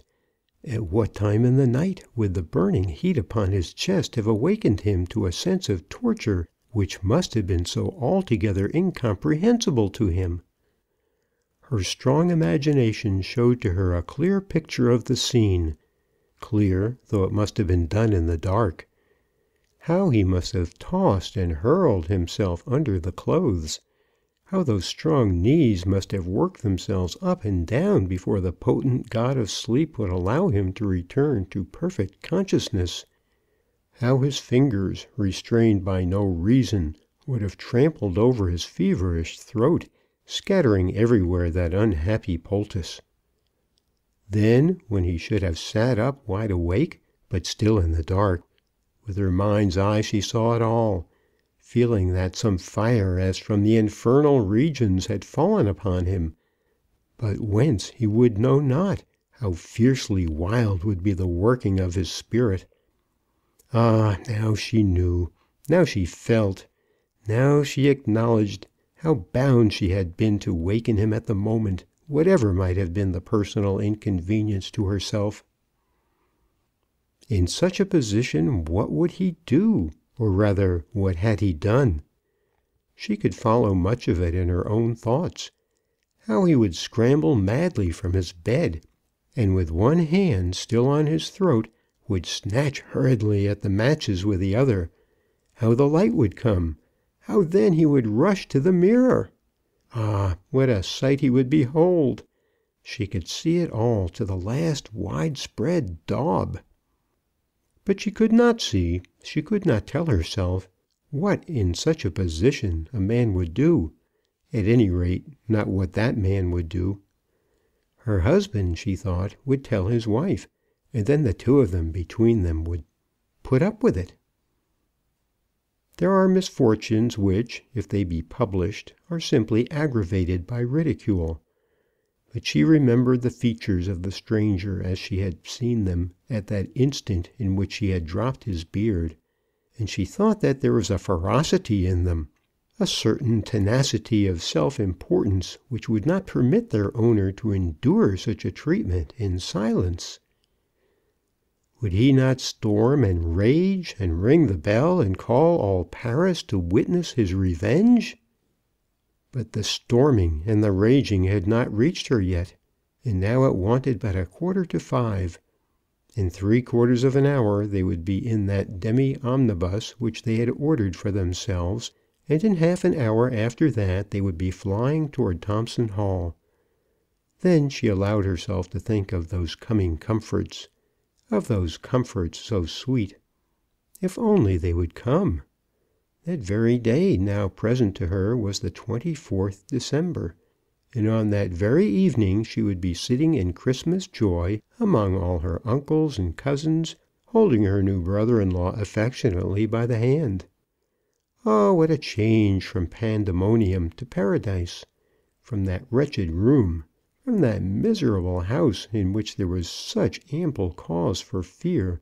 At what time in the night would the burning heat upon his chest have awakened him to a sense of torture which must have been so altogether incomprehensible to him? Her strong imagination showed to her a clear picture of the scene, clear, though it must have been done in the dark. How he must have tossed and hurled himself under the clothes! How those strong knees must have worked themselves up and down before the potent god of sleep would allow him to return to perfect consciousness! How his fingers, restrained by no reason, would have trampled over his feverish throat, scattering everywhere that unhappy poultice! Then, when he should have sat up wide awake, but still in the dark, with her mind's eye she saw it all, feeling that some fire as from the infernal regions had fallen upon him, but whence he would know not, how fiercely wild would be the working of his spirit. Ah, now she knew, now she felt, now she acknowledged how bound she had been to waken him at the moment, whatever might have been the personal inconvenience to herself. In such a position, what would he do? Or rather, what had he done? She could follow much of it in her own thoughts. How he would scramble madly from his bed, and with one hand still on his throat, would snatch hurriedly at the matches with the other. How the light would come! How then he would rush to the mirror! Ah, what a sight he would behold! She could see it all to the last wide-spread daub. But she could not see, she could not tell herself, what in such a position a man would do, at any rate, not what that man would do. Her husband, she thought, would tell his wife, and then the two of them between them would put up with it. There are misfortunes which, if they be published, are simply aggravated by ridicule. But she remembered the features of the stranger as she had seen them at that instant in which he had dropped his beard, and she thought that there was a ferocity in them, a certain tenacity of self-importance which would not permit their owner to endure such a treatment in silence. Would he not storm and rage, and ring the bell, and call all Paris to witness his revenge? But the storming and the raging had not reached her yet, and now it wanted but 5:15. In 3/4 of an hour they would be in that demi-omnibus which they had ordered for themselves, and in half an hour after that they would be flying toward Thompson Hall. Then she allowed herself to think of those coming comforts, of those comforts so sweet. If only they would come! That very day now present to her was the 24th December, and on that very evening she would be sitting in Christmas joy among all her uncles and cousins, holding her new brother-in-law affectionately by the hand. Oh, what a change from pandemonium to paradise! From that wretched room, from that miserable house in which there was such ample cause for fear,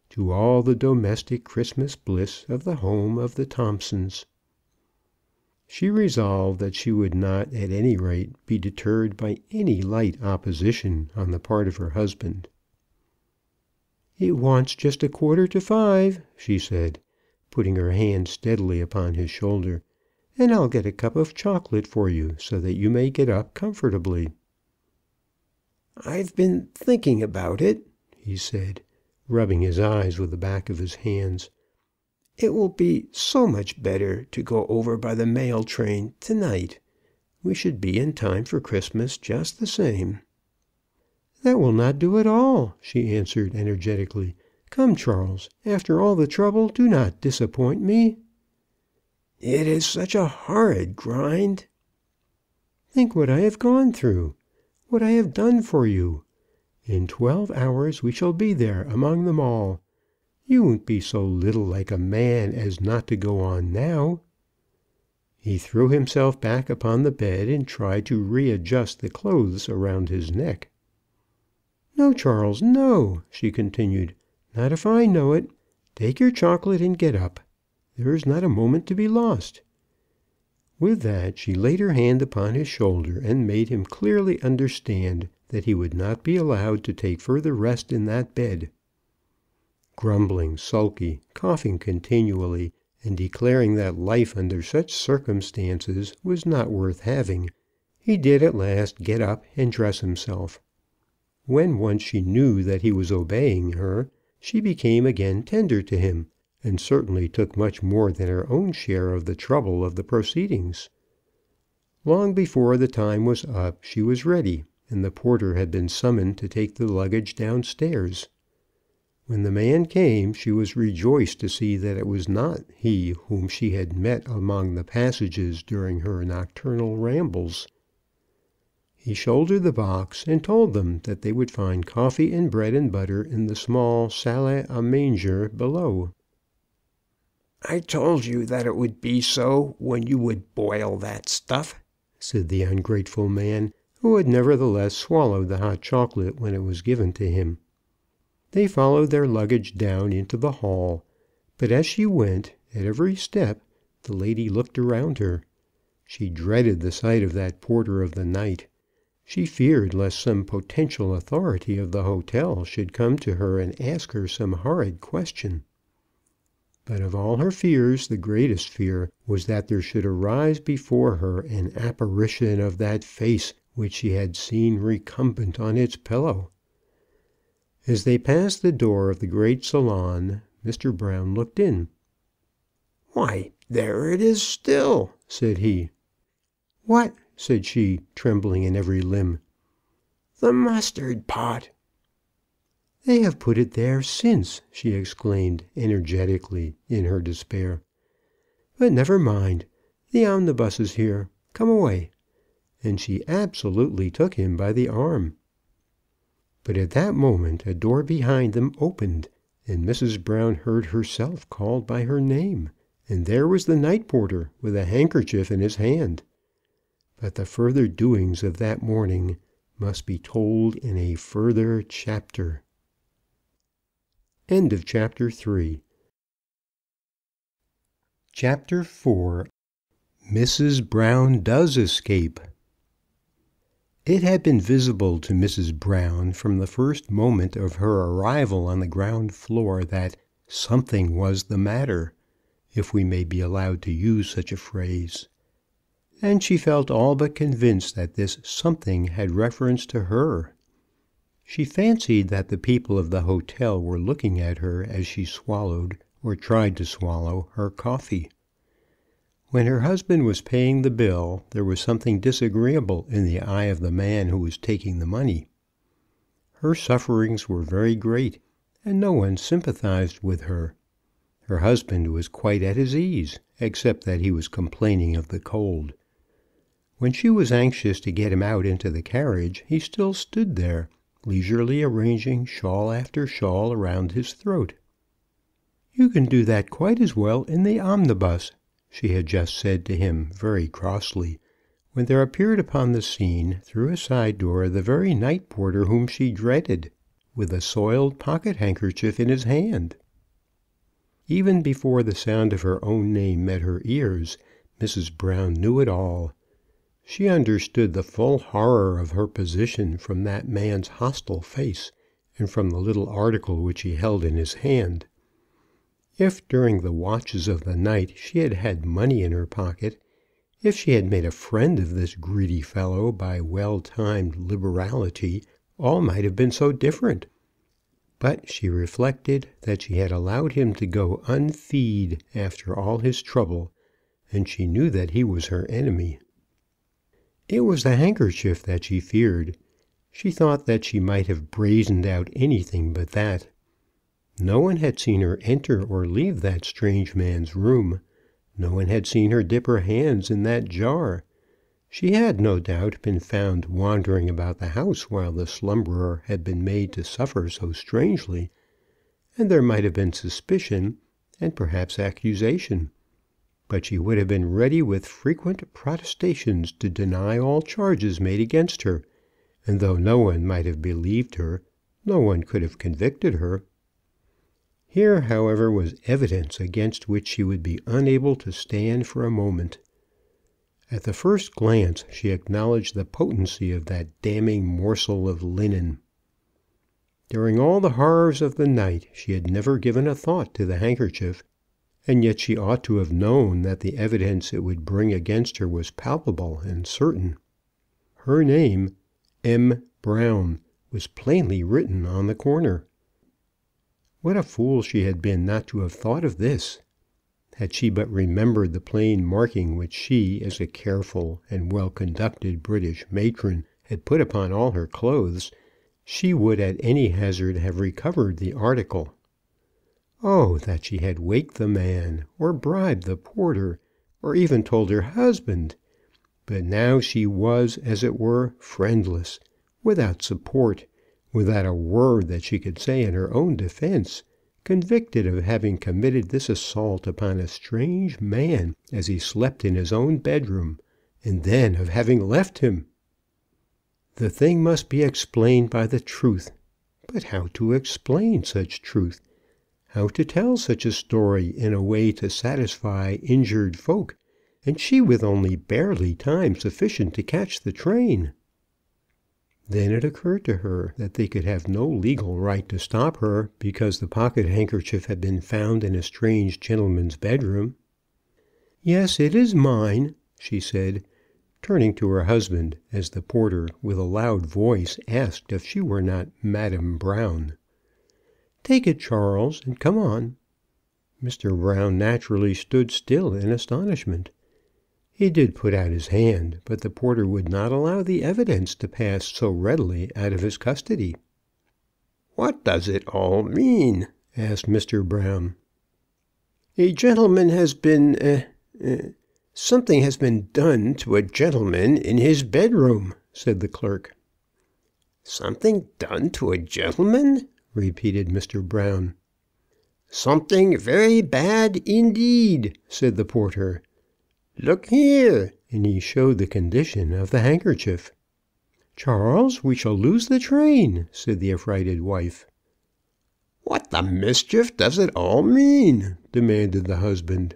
to all the domestic Christmas bliss of the home of the Thompsons. She resolved that she would not, at any rate, be deterred by any light opposition on the part of her husband. "It wants just 5:15," she said, putting her hand steadily upon his shoulder, "and I'll get a cup of chocolate for you, so that you may get up comfortably." "I've been thinking about it," he said, rubbing his eyes with the back of his hands. "It will be so much better to go over by the mail train to night. We should be in time for Christmas just the same." "That will not do at all," she answered energetically. "Come, Charles, after all the trouble, do not disappoint me." "It is such a horrid grind." "Think what I have gone through, what I have done for you. In 12 hours we shall be there among them all. You won't be so little like a man as not to go on now." He threw himself back upon the bed and tried to readjust the clothes around his neck. "No, Charles, no," she continued. "Not if I know it. Take your chocolate and get up. There is not a moment to be lost." With that she laid her hand upon his shoulder and made him clearly understand that he would not be allowed to take further rest in that bed. Grumbling, sulky, coughing continually, and declaring that life under such circumstances was not worth having, he did at last get up and dress himself. When once she knew that he was obeying her, she became again tender to him, and certainly took much more than her own share of the trouble of the proceedings. Long before the time was up she was ready, and the porter had been summoned to take the luggage downstairs. When the man came, she was rejoiced to see that it was not he whom she had met among the passages during her nocturnal rambles. He shouldered the box, and told them that they would find coffee and bread and butter in the small salle à manger below. "I told you that it would be so when you would boil that stuff," said the ungrateful man, who had nevertheless swallowed the hot chocolate when it was given to him. They followed their luggage down into the hall, but as she went, at every step, the lady looked around her. She dreaded the sight of that porter of the night. She feared lest some potential authority of the hotel should come to her and ask her some horrid question. But of all her fears, the greatest fear was that there should arise before her an apparition of that face which she had seen recumbent on its pillow. As they passed the door of the great salon, Mr. Brown looked in. "Why, there it is still," said he. "What?" said she, trembling in every limb. "The mustard pot." "They have put it there since," she exclaimed energetically in her despair. "But never mind. The omnibus is here. Come away." And she absolutely took him by the arm. But at that moment a door behind them opened, and Mrs. Brown heard herself called by her name, and there was the night porter with a handkerchief in his hand. But the further doings of that morning must be told in a further chapter. End of chapter 3. Chapter 4. Mrs. Brown Does Escape. It had been visible to Mrs. Brown from the first moment of her arrival on the ground floor that something was the matter, if we may be allowed to use such a phrase. And she felt all but convinced that this something had reference to her. She fancied that the people of the hotel were looking at her as she swallowed, or tried to swallow, her coffee. When her husband was paying the bill, there was something disagreeable in the eye of the man who was taking the money. Her sufferings were very great, and no one sympathized with her. Her husband was quite at his ease, except that he was complaining of the cold. When she was anxious to get him out into the carriage, he still stood there, leisurely arranging shawl after shawl around his throat. "You can do that quite as well in the omnibus," she had just said to him very crossly, when there appeared upon the scene, through a side door, the very night porter whom she dreaded, with a soiled pocket-handkerchief in his hand. Even before the sound of her own name met her ears, Mrs. Brown knew it all. She understood the full horror of her position from that man's hostile face, and from the little article which he held in his hand. If during the watches of the night she had had money in her pocket, if she had made a friend of this greedy fellow by well-timed liberality, all might have been so different. But she reflected that she had allowed him to go unfeed after all his trouble, and she knew that he was her enemy. It was the handkerchief that she feared. She thought that she might have brazened out anything but that. No one had seen her enter or leave that strange man's room. No one had seen her dip her hands in that jar. She had, no doubt, been found wandering about the house while the slumberer had been made to suffer so strangely, and there might have been suspicion, and perhaps accusation. But she would have been ready with frequent protestations to deny all charges made against her, and though no one might have believed her, no one could have convicted her. Here, however, was evidence against which she would be unable to stand for a moment. At the first glance she acknowledged the potency of that damning morsel of linen. During all the horrors of the night she had never given a thought to the handkerchief, and yet she ought to have known that the evidence it would bring against her was palpable and certain. Her name, M. Brown, was plainly written on the corner. What a fool she had been not to have thought of this! Had she but remembered the plain marking which she, as a careful and well-conducted British matron, had put upon all her clothes, she would at any hazard have recovered the article. Oh, that she had waked the man, or bribed the porter, or even told her husband! But now she was, as it were, friendless, without support, without a word that she could say in her own defence, convicted of having committed this assault upon a strange man as he slept in his own bedroom, and then of having left him. The thing must be explained by the truth. But how to explain such truth? How to tell such a story in a way to satisfy injured folk, and she with only barely time sufficient to catch the train? Then it occurred to her that they could have no legal right to stop her because the pocket-handkerchief had been found in a strange gentleman's bedroom. "Yes, it is mine," she said, turning to her husband as the porter, with a loud voice, asked if she were not Madame Brown. "Take it, Charles, and come on." Mr. Brown naturally stood still in astonishment. He did put out his hand, but the porter would not allow the evidence to pass so readily out of his custody. "What does it all mean?" asked Mr. Brown. "A gentleman has been something has been done to a gentleman in his bedroom," said the clerk. "Something done to a gentleman?" repeated Mr. Brown. "Something very bad indeed," said the porter. "Look here," and he showed the condition of the handkerchief. "Charles, we shall lose the train," said the affrighted wife. "What the mischief does it all mean?" demanded the husband.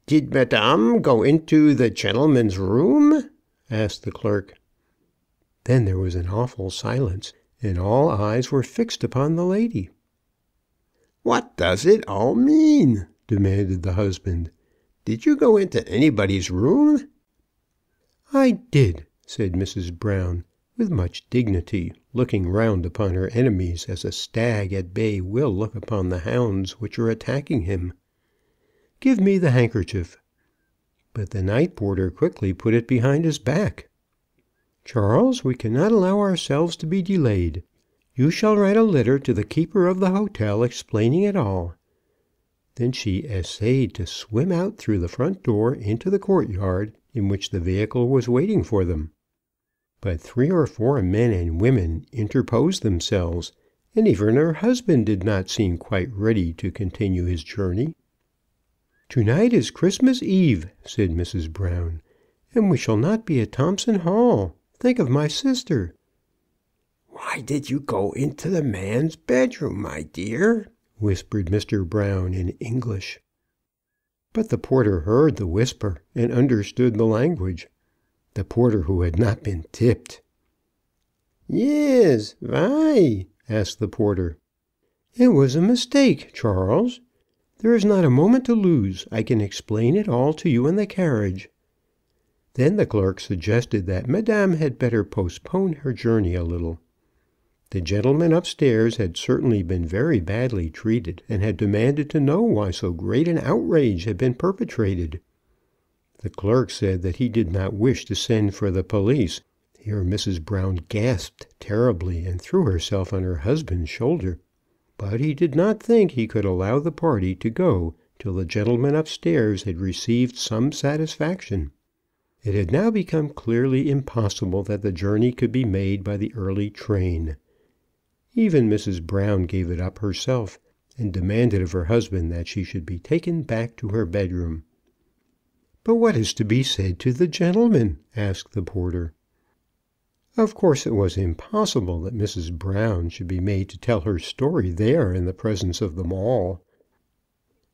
Did Madame go into the gentleman's room?" asked the clerk. Then there was an awful silence, and all eyes were fixed upon the lady. "What does it all mean?" demanded the husband. "Did you go into anybody's room?" "I did," said Mrs. Brown, with much dignity, looking round upon her enemies as a stag at bay will look upon the hounds which are attacking him. "Give me the handkerchief." But the night porter quickly put it behind his back. "Charles, we cannot allow ourselves to be delayed. You shall write a letter to the keeper of the hotel explaining it all." Then she essayed to swim out through the front door into the courtyard in which the vehicle was waiting for them. But 3 or 4 men and women interposed themselves, and even her husband did not seem quite ready to continue his journey. "To night is Christmas Eve," said Mrs. Brown, "and we shall not be at Thompson Hall. Think of my sister." "Why did you go into the man's bedroom, my dear?" whispered Mr. Brown in English. But the porter heard the whisper and understood the language. The porter who had not been tipped. "Yes, why?" asked the porter. "It was a mistake, Charles. There is not a moment to lose. I can explain it all to you in the carriage." Then the clerk suggested that Madame had better postpone her journey a little. The gentleman upstairs had certainly been very badly treated, and had demanded to know why so great an outrage had been perpetrated. The clerk said that he did not wish to send for the police. Here Mrs. Brown gasped terribly and threw herself on her husband's shoulder. But he did not think he could allow the party to go till the gentleman upstairs had received some satisfaction. It had now become clearly impossible that the journey could be made by the early train. Even Mrs. Brown gave it up herself, and demanded of her husband that she should be taken back to her bedroom. "But what is to be said to the gentleman?" asked the porter. Of course it was impossible that Mrs. Brown should be made to tell her story there in the presence of them all.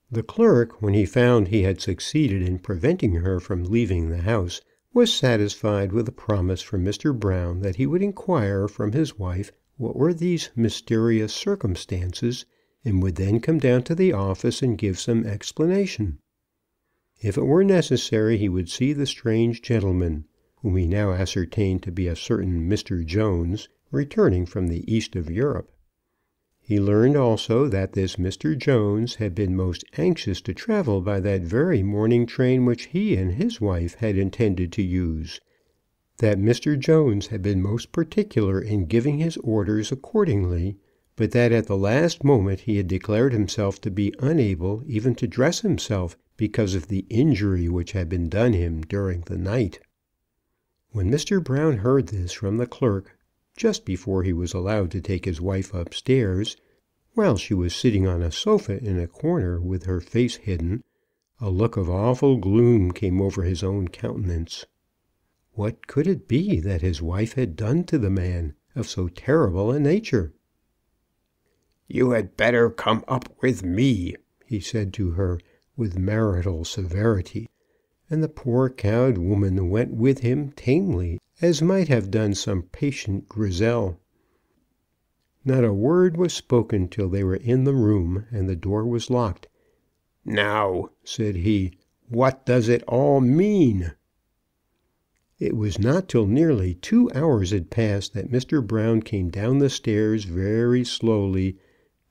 The clerk, when he found he had succeeded in preventing her from leaving the house, was satisfied with a promise from Mr. Brown that he would inquire from his wife what were these mysterious circumstances, and would then come down to the office and give some explanation. If it were necessary, he would see the strange gentleman, whom he now ascertained to be a certain Mr. Jones, returning from the east of Europe. He learned also that this Mr. Jones had been most anxious to travel by that very morning train which he and his wife had intended to use, that Mr. Jones had been most particular in giving his orders accordingly, but that at the last moment he had declared himself to be unable even to dress himself because of the injury which had been done him during the night. When Mr. Brown heard this from the clerk, just before he was allowed to take his wife upstairs, while she was sitting on a sofa in a corner with her face hidden, a look of awful gloom came over his own countenance. What could it be that his wife had done to the man of so terrible a nature? "You had better come up with me," he said to her with marital severity, and the poor cowed woman went with him tamely, as might have done some patient Grizel. Not a word was spoken till they were in the room and the door was locked. "Now," said he, "what does it all mean?" It was not till nearly 2 hours had passed that Mr. Brown came down the stairs very slowly,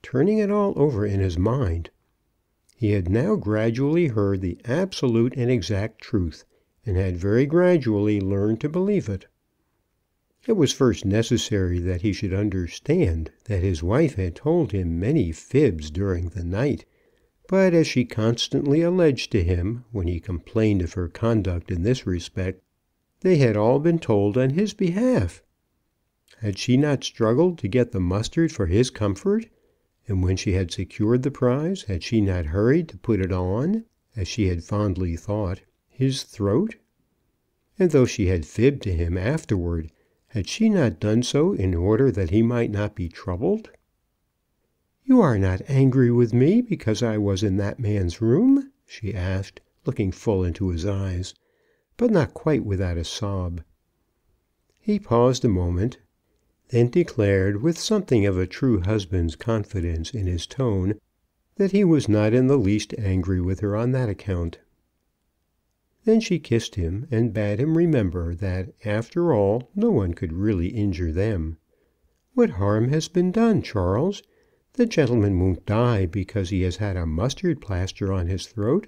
turning it all over in his mind. He had now gradually heard the absolute and exact truth, and had very gradually learned to believe it. It was first necessary that he should understand that his wife had told him many fibs during the night, but as she constantly alleged to him, when he complained of her conduct in this respect, they had all been told on his behalf. Had she not struggled to get the mustard for his comfort? And when she had secured the prize, had she not hurried to put it on, as she had fondly thought, his throat? And though she had fibbed to him afterward, had she not done so in order that he might not be troubled? "You are not angry with me because I was in that man's room?" she asked, looking full into his eyes, but not quite without a sob. He paused a moment, then declared, with something of a true husband's confidence in his tone, that he was not in the least angry with her on that account. Then she kissed him, and bade him remember that, after all, no one could really injure them. "What harm has been done, Charles? The gentleman won't die because he has had a mustard plaster on his throat.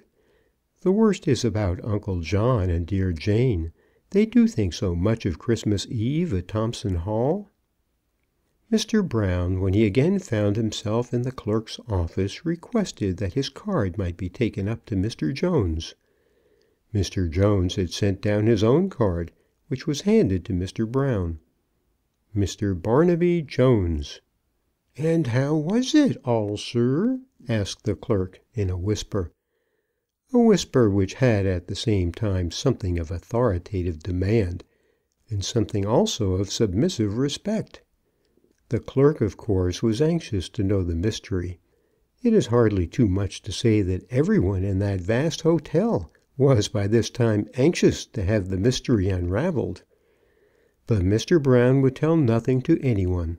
The worst is about Uncle John and dear Jane. They do think so much of Christmas Eve at Thompson Hall." Mr. Brown, when he again found himself in the clerk's office, requested that his card might be taken up to Mr. Jones. Mr. Jones had sent down his own card, which was handed to Mr. Brown. Mr. Barnaby Jones. "And how was it all, sir?" asked the clerk in a whisper which had at the same time something of authoritative demand, and something also of submissive respect. The clerk, of course, was anxious to know the mystery. It is hardly too much to say that every one in that vast hotel was by this time anxious to have the mystery unravelled. But Mr. Brown would tell nothing to any one.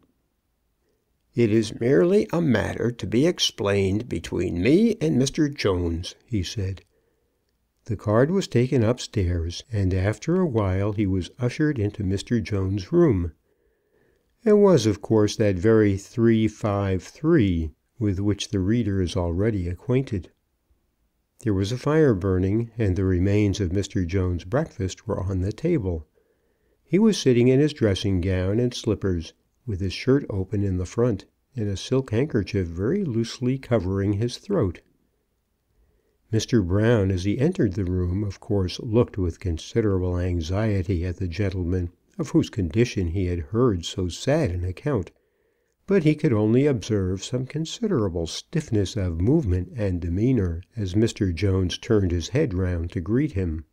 "It is merely a matter to be explained between me and Mr. Jones," he said. The card was taken upstairs, and after a while he was ushered into Mr. Jones' room. It was, of course, that very 353 with which the reader is already acquainted. There was a fire burning, and the remains of Mr. Jones' breakfast were on the table. He was sitting in his dressing gown and slippers, with his shirt open in the front, and a silk handkerchief very loosely covering his throat. Mr. Brown, as he entered the room, of course looked with considerable anxiety at the gentleman of whose condition he had heard so sad an account, but he could only observe some considerable stiffness of movement and demeanour as Mr. Jones turned his head round to greet him.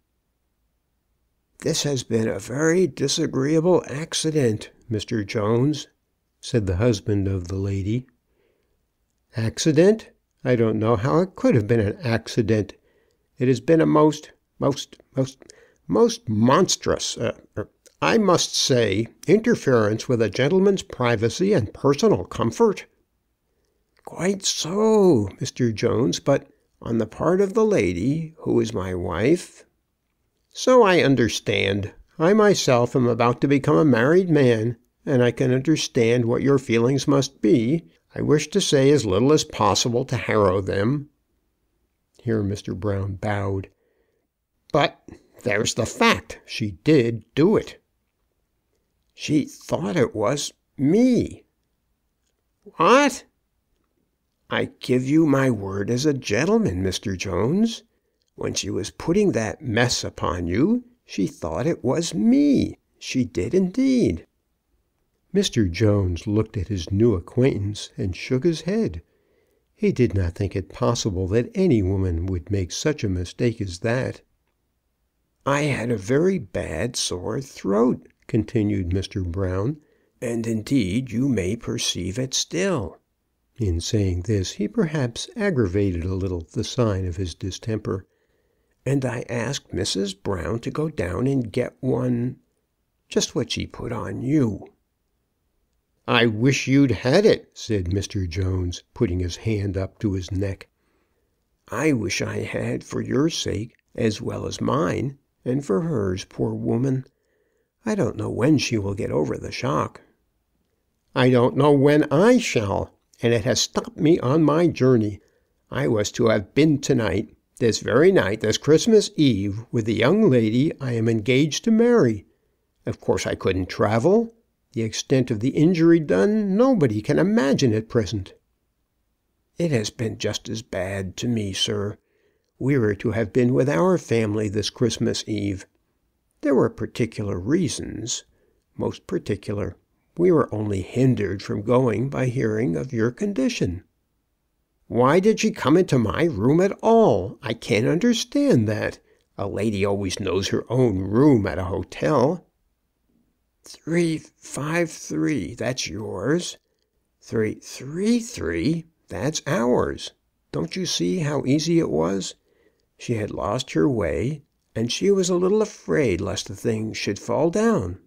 "This has been a very disagreeable accident, Mr. Jones," said the husband of the lady. "Accident? I don't know how it could have been an accident. It has been a most monstrous, I must say, interference with a gentleman's privacy and personal comfort." "Quite so, Mr. Jones, but on the part of the lady, who is my wife—" "So I understand. I myself am about to become a married man, and I can understand what your feelings must be. I wish to say as little as possible to harrow them." Here Mr. Brown bowed. "But there's the fact. She did do it." "She thought it was me." "What?" "I give you my word as a gentleman, Mr. Jones. When she was putting that mess upon you, she thought it was me. She did indeed." Mr. Jones looked at his new acquaintance and shook his head. He did not think it possible that any woman would make such a mistake as that. "I had a very bad sore throat," continued Mr. Brown, "and indeed you may perceive it still." In saying this, he perhaps aggravated a little the sign of his distemper. "And I asked Mrs. Brown to go down and get one, just what she put on you." "I wish you'd had it," said Mr. Jones, putting his hand up to his neck. "I wish I had, for your sake as well as mine, and for hers, poor woman. I don't know when she will get over the shock." "I don't know when I shall, and it has stopped me on my journey. I was to have been to night, this very night, this Christmas Eve, with the young lady I am engaged to marry. Of course I couldn't travel. The extent of the injury done, nobody can imagine at present." "It has been just as bad to me, sir. We were to have been with our family this Christmas Eve. There were particular reasons, most particular. We were only hindered from going by hearing of your condition." "Why did she come into my room at all? I can't understand that. A lady always knows her own room at a hotel." 353, that's yours. 333, that's ours. Don't you see how easy it was? She had lost her way, and she was a little afraid lest the thing should fall down."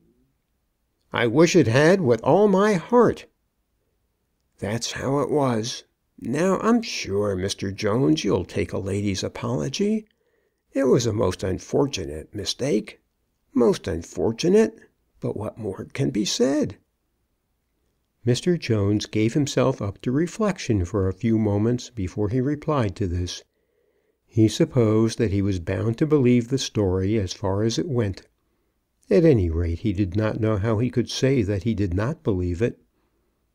"I wish it had with all my heart." "That's how it was. Now I'm sure, Mr. Jones, you'll take a lady's apology. It was a most unfortunate mistake, most unfortunate, but what more can be said?" Mr. Jones gave himself up to reflection for a few moments before he replied to this. He supposed that he was bound to believe the story as far as it went. At any rate, he did not know how he could say that he did not believe it.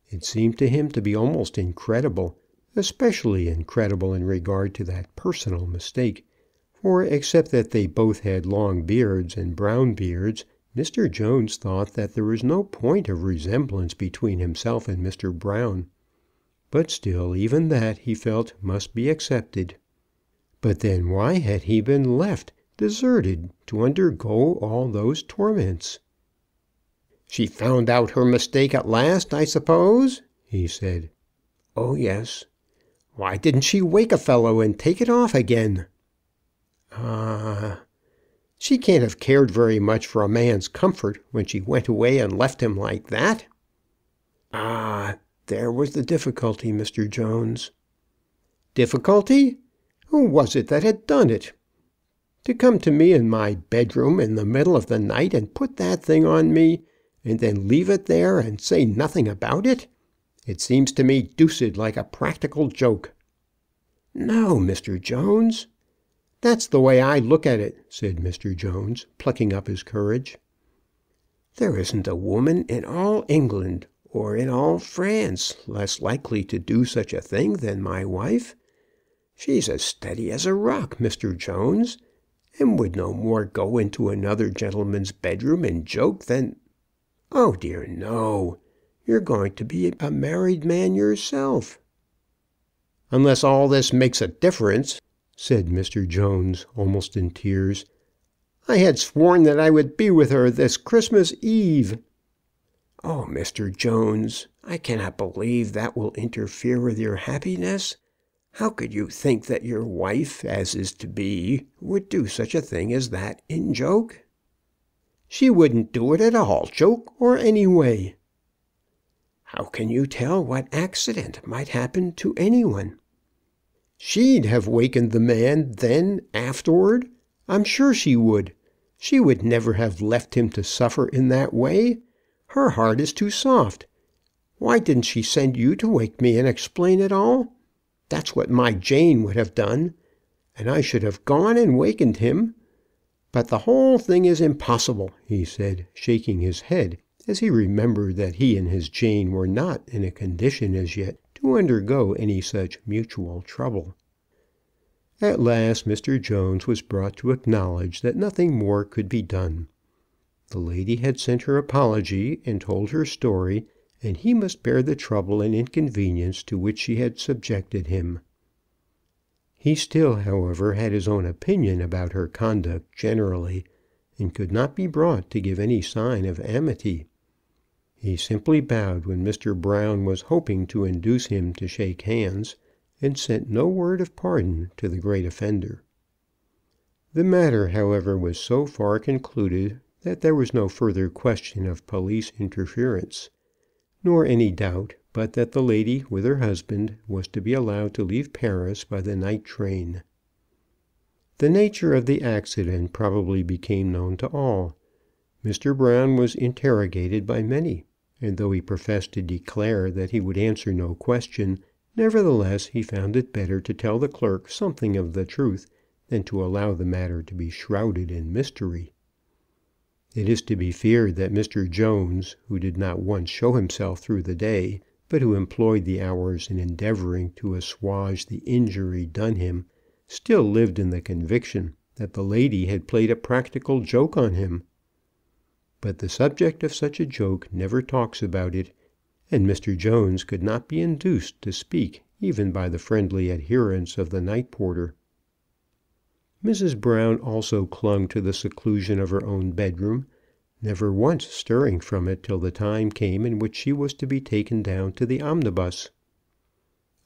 It seemed to him to be almost incredible, especially incredible in regard to that personal mistake, for except that they both had long beards and brown beards, Mr. Jones thought that there was no point of resemblance between himself and Mr. Brown. But still, even that, he felt, must be accepted. But then why had he been left, deserted, to undergo all those torments? "She found out her mistake at last, I suppose?" he said. "Oh, yes." "Why didn't she wake a fellow and take it off again?" "Ah." "She can't have cared very much for a man's comfort when she went away and left him like that." "Ah, there was the difficulty, Mr. Jones." "Difficulty? Who was it that had done it? To come to me in my bedroom in the middle of the night and put that thing on me, and then leave it there and say nothing about it? It seems to me deuced like a practical joke." "No, Mr. Jones." "That's the way I look at it," said Mr. Jones, plucking up his courage. "There isn't a woman in all England or in all France less likely to do such a thing than my wife. She's as steady as a rock, Mr. Jones, and would no more go into another gentleman's bedroom and joke than Oh dear, no. You're going to be a married man yourself." "Unless all this makes a difference," said Mr. Jones, almost in tears. "I had sworn that I would be with her this Christmas Eve." "Oh, Mr. Jones, I cannot believe that will interfere with your happiness. How could you think that your wife, as is to be, would do such a thing as that in joke?" "She wouldn't do it at all, joke or any way." "How can you tell what accident might happen to any one?" "She'd have wakened the man then afterward. I'm sure she would. She would never have left him to suffer in that way. Her heart is too soft. Why didn't she send you to wake me and explain it all? That's what my Jane would have done, and I should have gone and wakened him. But the whole thing is impossible," he said, shaking his head, as he remembered that he and his Jane were not in a condition as yet to undergo any such mutual trouble. At last Mr. Jones was brought to acknowledge that nothing more could be done. The lady had sent her apology and told her story, and he must bear the trouble and inconvenience to which she had subjected him. He still, however, had his own opinion about her conduct generally, and could not be brought to give any sign of amity. He simply bowed when Mr. Brown was hoping to induce him to shake hands, and sent no word of pardon to the great offender. The matter, however, was so far concluded that there was no further question of police interference, nor any doubt but that the lady with her husband was to be allowed to leave Paris by the night train. The nature of the accident probably became known to all. Mr. Brown was interrogated by many, and though he professed to declare that he would answer no question, nevertheless he found it better to tell the clerk something of the truth than to allow the matter to be shrouded in mystery. It is to be feared that Mr. Jones, who did not once show himself through the day, but who employed the hours in endeavouring to assuage the injury done him, still lived in the conviction that the lady had played a practical joke on him. But the subject of such a joke never talks about it, and Mr. Jones could not be induced to speak even by the friendly adherents of the night porter. Mrs. Brown also clung to the seclusion of her own bedroom, never once stirring from it till the time came in which she was to be taken down to the omnibus.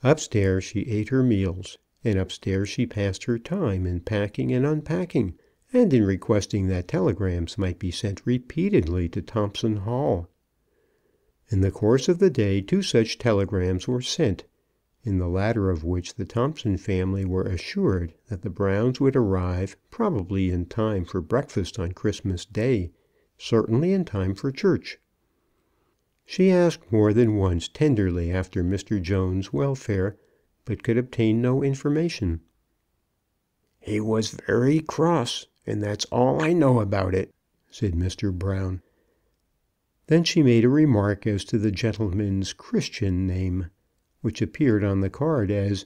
Upstairs she ate her meals, and upstairs she passed her time in packing and unpacking, and in requesting that telegrams might be sent repeatedly to Thompson Hall. In the course of the day 2 such telegrams were sent, in the latter of which the Thompson family were assured that the Browns would arrive probably in time for breakfast on Christmas Day, certainly in time for church. She asked more than once tenderly after Mr. Jones's welfare, but could obtain no information. "He was very cross, and that's all I know about it," said Mr. Brown. Then she made a remark as to the gentleman's Christian name, which appeared on the card as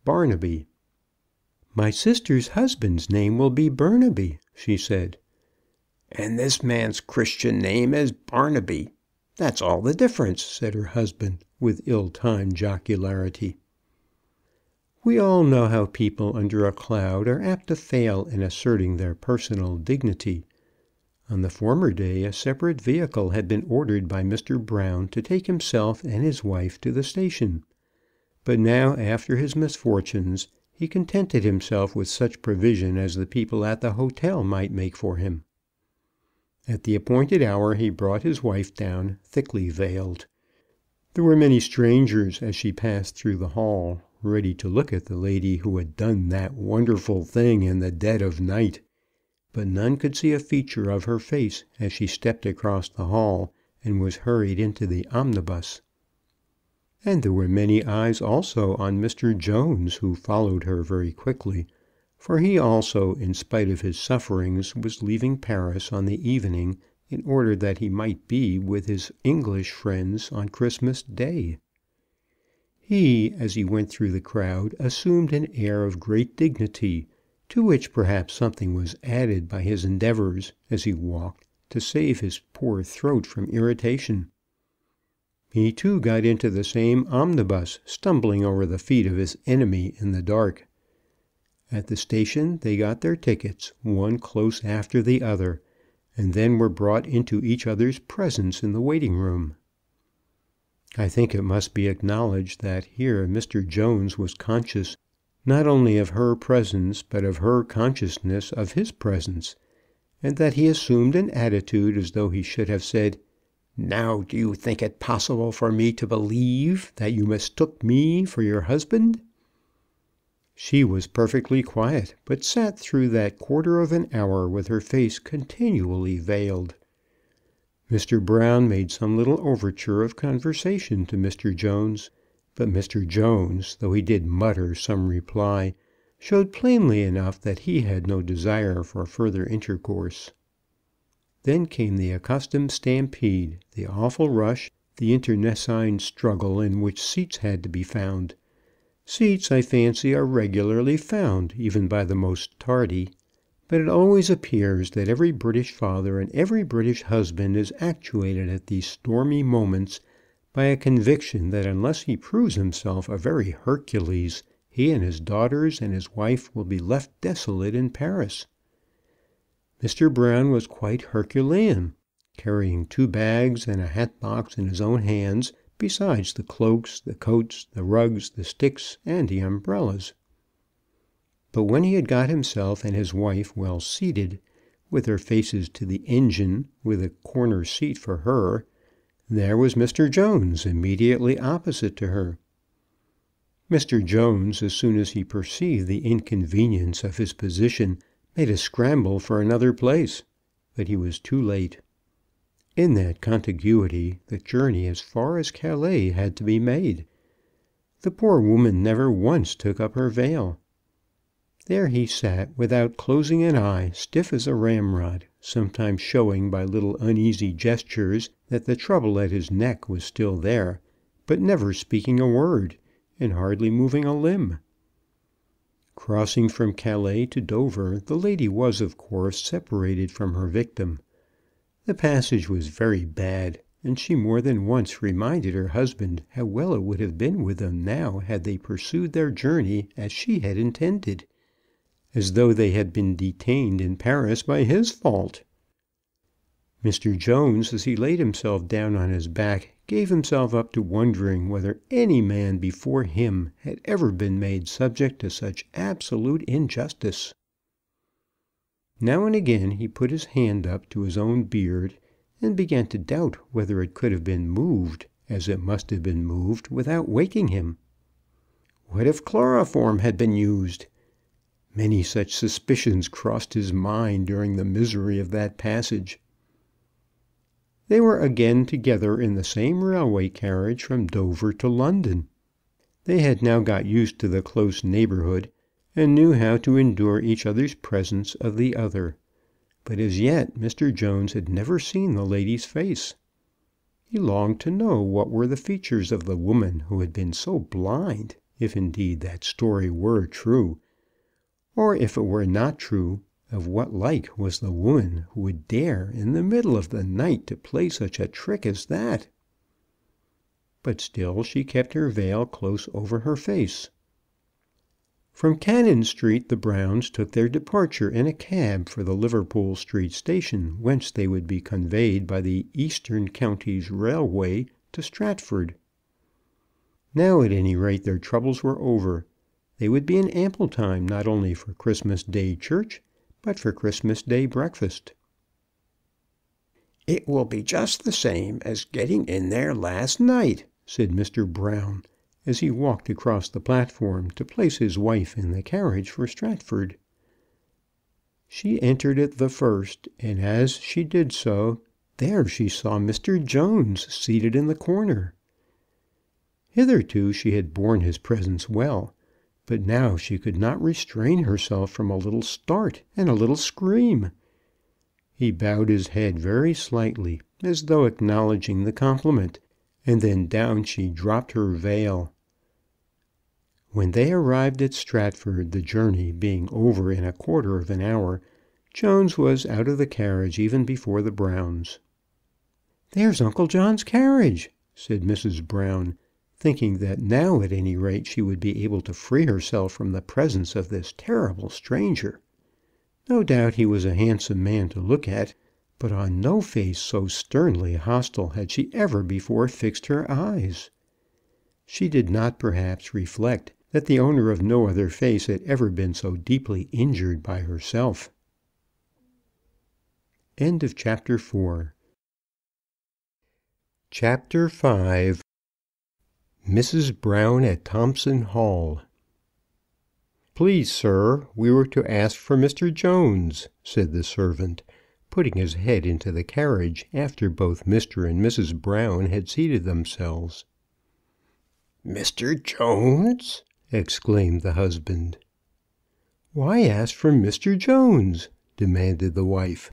Barnaby. "My sister's husband's name will be Burnaby," she said. "And this man's Christian name is Barnaby. That's all the difference," said her husband, with ill-timed jocularity. We all know how people under a cloud are apt to fail in asserting their personal dignity. On the former day a separate vehicle had been ordered by Mr. Brown to take himself and his wife to the station. But now, after his misfortunes, he contented himself with such provision as the people at the hotel might make for him. At the appointed hour he brought his wife down, thickly veiled. There were many strangers as she passed through the hall, ready to look at the lady who had done that wonderful thing in the dead of night, but none could see a feature of her face as she stepped across the hall and was hurried into the omnibus. And there were many eyes also on Mr. Jones, who followed her very quickly, for he also, in spite of his sufferings, was leaving Paris on the evening in order that he might be with his English friends on Christmas Day. He, as he went through the crowd, assumed an air of great dignity, to which perhaps something was added by his endeavours, as he walked, to save his poor throat from irritation. He too got into the same omnibus, stumbling over the feet of his enemy in the dark. At the station they got their tickets, one close after the other, and then were brought into each other's presence in the waiting room. I think it must be acknowledged that here Mr. Jones was conscious not only of her presence, but of her consciousness of his presence, and that he assumed an attitude as though he should have said, "Now do you think it possible for me to believe that you mistook me for your husband?" She was perfectly quiet, but sat through that quarter of an hour with her face continually veiled. Mr. Brown made some little overture of conversation to Mr. Jones, but Mr. Jones, though he did mutter some reply, showed plainly enough that he had no desire for further intercourse. Then came the accustomed stampede, the awful rush, the internecine struggle in which seats had to be found. Seats, I fancy, are regularly found, even by the most tardy. But it always appears that every British father and every British husband is actuated at these stormy moments by a conviction that unless he proves himself a very Hercules, he and his daughters and his wife will be left desolate in Paris. Mr. Brown was quite Herculean, carrying 2 bags and a hat box in his own hands, besides the cloaks, the coats, the rugs, the sticks, and the umbrellas. But when he had got himself and his wife well seated, with their faces to the engine, with a corner seat for her, there was Mr. Jones immediately opposite to her. Mr. Jones, as soon as he perceived the inconvenience of his position, made a scramble for another place, but he was too late. In that contiguity, the journey as far as Calais had to be made. The poor woman never once took up her veil. There he sat, without closing an eye, stiff as a ramrod, sometimes showing by little uneasy gestures that the trouble at his neck was still there, but never speaking a word, and hardly moving a limb. Crossing from Calais to Dover, the lady was, of course, separated from her victim. The passage was very bad, and she more than once reminded her husband how well it would have been with them now had they pursued their journey as she had intended, as though they had been detained in Paris by his fault. Mr. Jones, as he laid himself down on his back, gave himself up to wondering whether any man before him had ever been made subject to such absolute injustice. Now and again he put his hand up to his own beard, and began to doubt whether it could have been moved, as it must have been moved, without waking him. What if chloroform had been used? Many such suspicions crossed his mind during the misery of that passage. They were again together in the same railway carriage from Dover to London. They had now got used to the close neighbourhood, and knew how to endure each other's presence of the other. But as yet Mr. Jones had never seen the lady's face. He longed to know what were the features of the woman who had been so blind, if indeed that story were true, or if it were not true, of what like was the woman who would dare in the middle of the night to play such a trick as that. But still she kept her veil close over her face. From Cannon Street the Browns took their departure in a cab for the Liverpool Street Station, whence they would be conveyed by the Eastern Counties Railway to Stratford. Now at any rate their troubles were over. They would be in ample time not only for Christmas Day church, but for Christmas Day breakfast. "It will be just the same as getting in there last night," said Mr. Brown, as he walked across the platform to place his wife in the carriage for Stratford. She entered it the first, and as she did so, there she saw Mr. Jones seated in the corner. Hitherto she had borne his presence well, but now she could not restrain herself from a little start and a little scream. He bowed his head very slightly, as though acknowledging the compliment, and then down she dropped her veil. When they arrived at Stratford, the journey being over in a quarter of an hour, Jones was out of the carriage even before the Browns. "There's Uncle John's carriage," said Mrs. Brown, thinking that now at any rate she would be able to free herself from the presence of this terrible stranger. No doubt he was a handsome man to look at, but on no face so sternly hostile had she ever before fixed her eyes. She did not perhaps reflect that the owner of no other face had ever been so deeply injured by herself. End of chapter 4. Chapter 5. Mrs. Brown at Thompson Hall. "Please, sir, we were to ask for Mr. Jones," said the servant, putting his head into the carriage after both Mr. and Mrs. Brown had seated themselves. "Mr. Jones?" exclaimed the husband. "Why ask for Mr. Jones?" demanded the wife.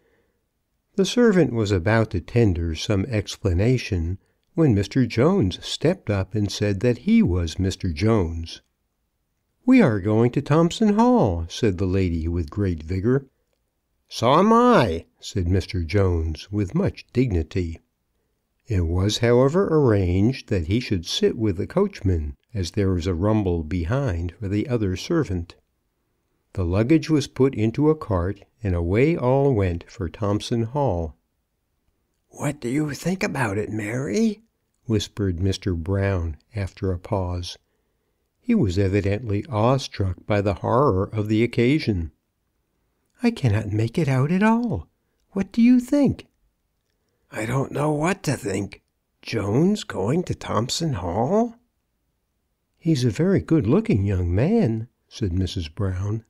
The servant was about to tender some explanation, when Mr. Jones stepped up and said that he was Mr. Jones. "We are going to Thompson Hall," said the lady with great vigour. "So am I," said Mr. Jones with much dignity. It was, however, arranged that he should sit with the coachman, as there was a rumble behind for the other servant. The luggage was put into a cart, and away all went for Thompson Hall. "What do you think about it, Mary?" whispered Mr. Brown after a pause. He was evidently awestruck by the horror of the occasion. "I cannot make it out at all. What do you think?" "I don't know what to think. Jones going to Thompson Hall?" "He's a very good-looking young man," said Mrs. Brown.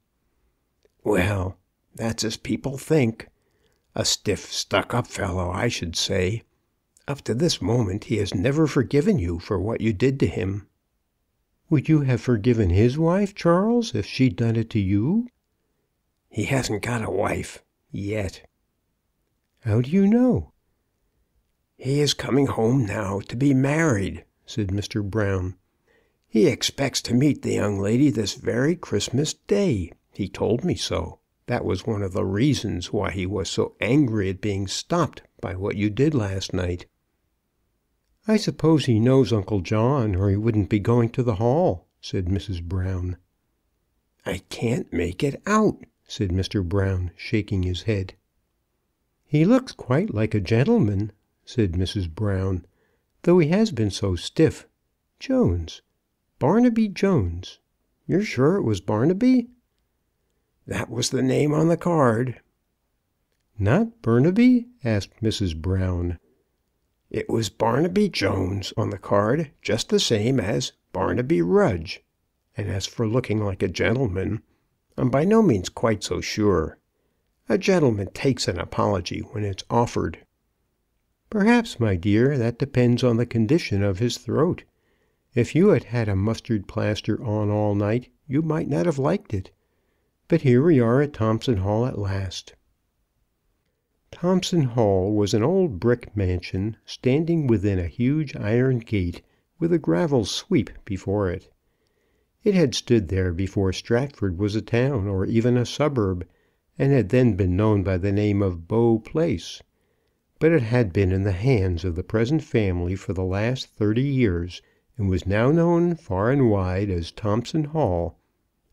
"Well, that's as people think. A stiff, stuck-up fellow, I should say. Up to this moment he has never forgiven you for what you did to him." "Would you have forgiven his wife, Charles, if she'd done it to you?" "He hasn't got a wife yet." "How do you know?" "He is coming home now to be married," said Mr. Brown. "He expects to meet the young lady this very Christmas Day. He told me so. That was one of the reasons why he was so angry at being stopped by what you did last night." "I suppose he knows Uncle John, or he wouldn't be going to the Hall," said Mrs. Brown. "I can't make it out," said Mr. Brown, shaking his head. "He looks quite like a gentleman," said Mrs. Brown, though he has been so stiff. Jones. Barnaby Jones. You're sure it was Barnaby?" "That was the name on the card." "Not Burnaby?" asked Mrs. Brown. "It was Barnaby Jones on the card, just the same as Barnaby Rudge. And as for looking like a gentleman, I'm by no means quite so sure. A gentleman takes an apology when it's offered." "Perhaps, my dear, that depends on the condition of his throat. If you had had a mustard plaster on all night, you might not have liked it. But here we are at Thompson Hall at last." Thompson Hall was an old brick mansion standing within a huge iron gate with a gravel sweep before it. It had stood there before Stratford was a town or even a suburb, and had then been known by the name of Bow Place. But it had been in the hands of the present family for the last 30 years, and was now known far and wide as Thompson Hall,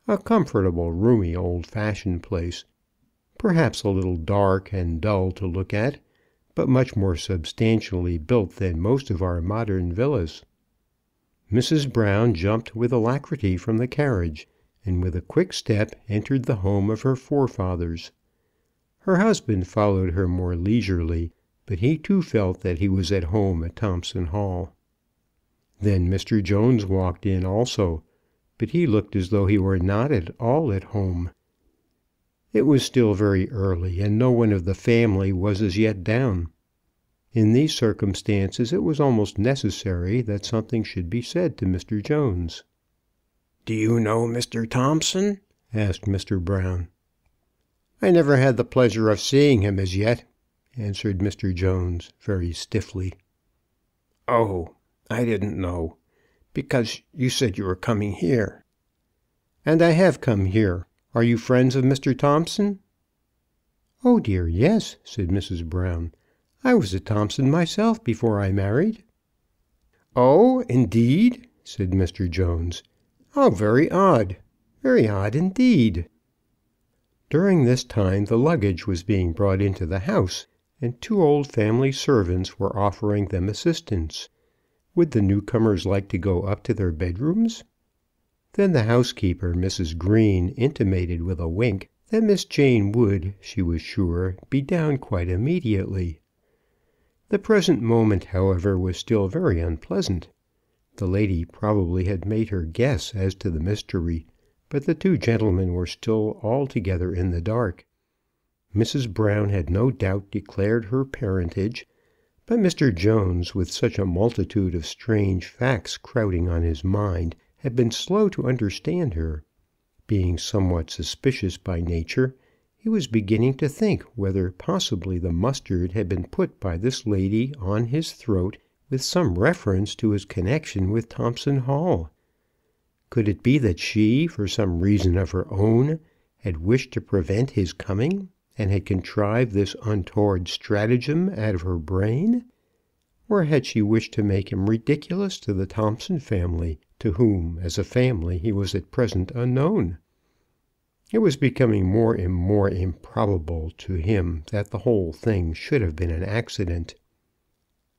a comfortable, roomy, old-fashioned place, perhaps a little dark and dull to look at, but much more substantially built than most of our modern villas. Mrs. Brown jumped with alacrity from the carriage, and with a quick step entered the home of her forefathers. Her husband followed her more leisurely, but he too felt that he was at home at Thompson Hall. Then Mr. Jones walked in also, but he looked as though he were not at all at home. It was still very early, and no one of the family was as yet down. In these circumstances it was almost necessary that something should be said to Mr. Jones. "Do you know Mr. Thompson?" asked Mr. Brown. "I never had the pleasure of seeing him as yet," answered Mr. Jones, very stiffly. "Oh, I didn't know, because you said you were coming here." "And I have come here. Are you friends of Mr. Thompson?" "Oh dear, yes," said Mrs. Brown. "I was a Thompson myself before I married." "Oh, indeed," said Mr. Jones. "How very odd! Very odd indeed." During this time the luggage was being brought into the house, and 2 old family servants were offering them assistance. Would the newcomers like to go up to their bedrooms? Then the housekeeper, Mrs. Green, intimated with a wink that Miss Jane would, she was sure, be down quite immediately. The present moment, however, was still very unpleasant. The lady probably had made her guess as to the mystery, but the 2 gentlemen were still altogether in the dark. Mrs. Brown had no doubt declared her parentage, but Mr. Jones, with such a multitude of strange facts crowding on his mind, had been slow to understand her. Being somewhat suspicious by nature, he was beginning to think whether possibly the mustard had been put by this lady on his throat with some reference to his connection with Thompson Hall. Could it be that she, for some reason of her own, had wished to prevent his coming, and had contrived this untoward stratagem out of her brain? Or had she wished to make him ridiculous to the Thompson family, to whom, as a family, he was at present unknown? It was becoming more and more improbable to him that the whole thing should have been an accident.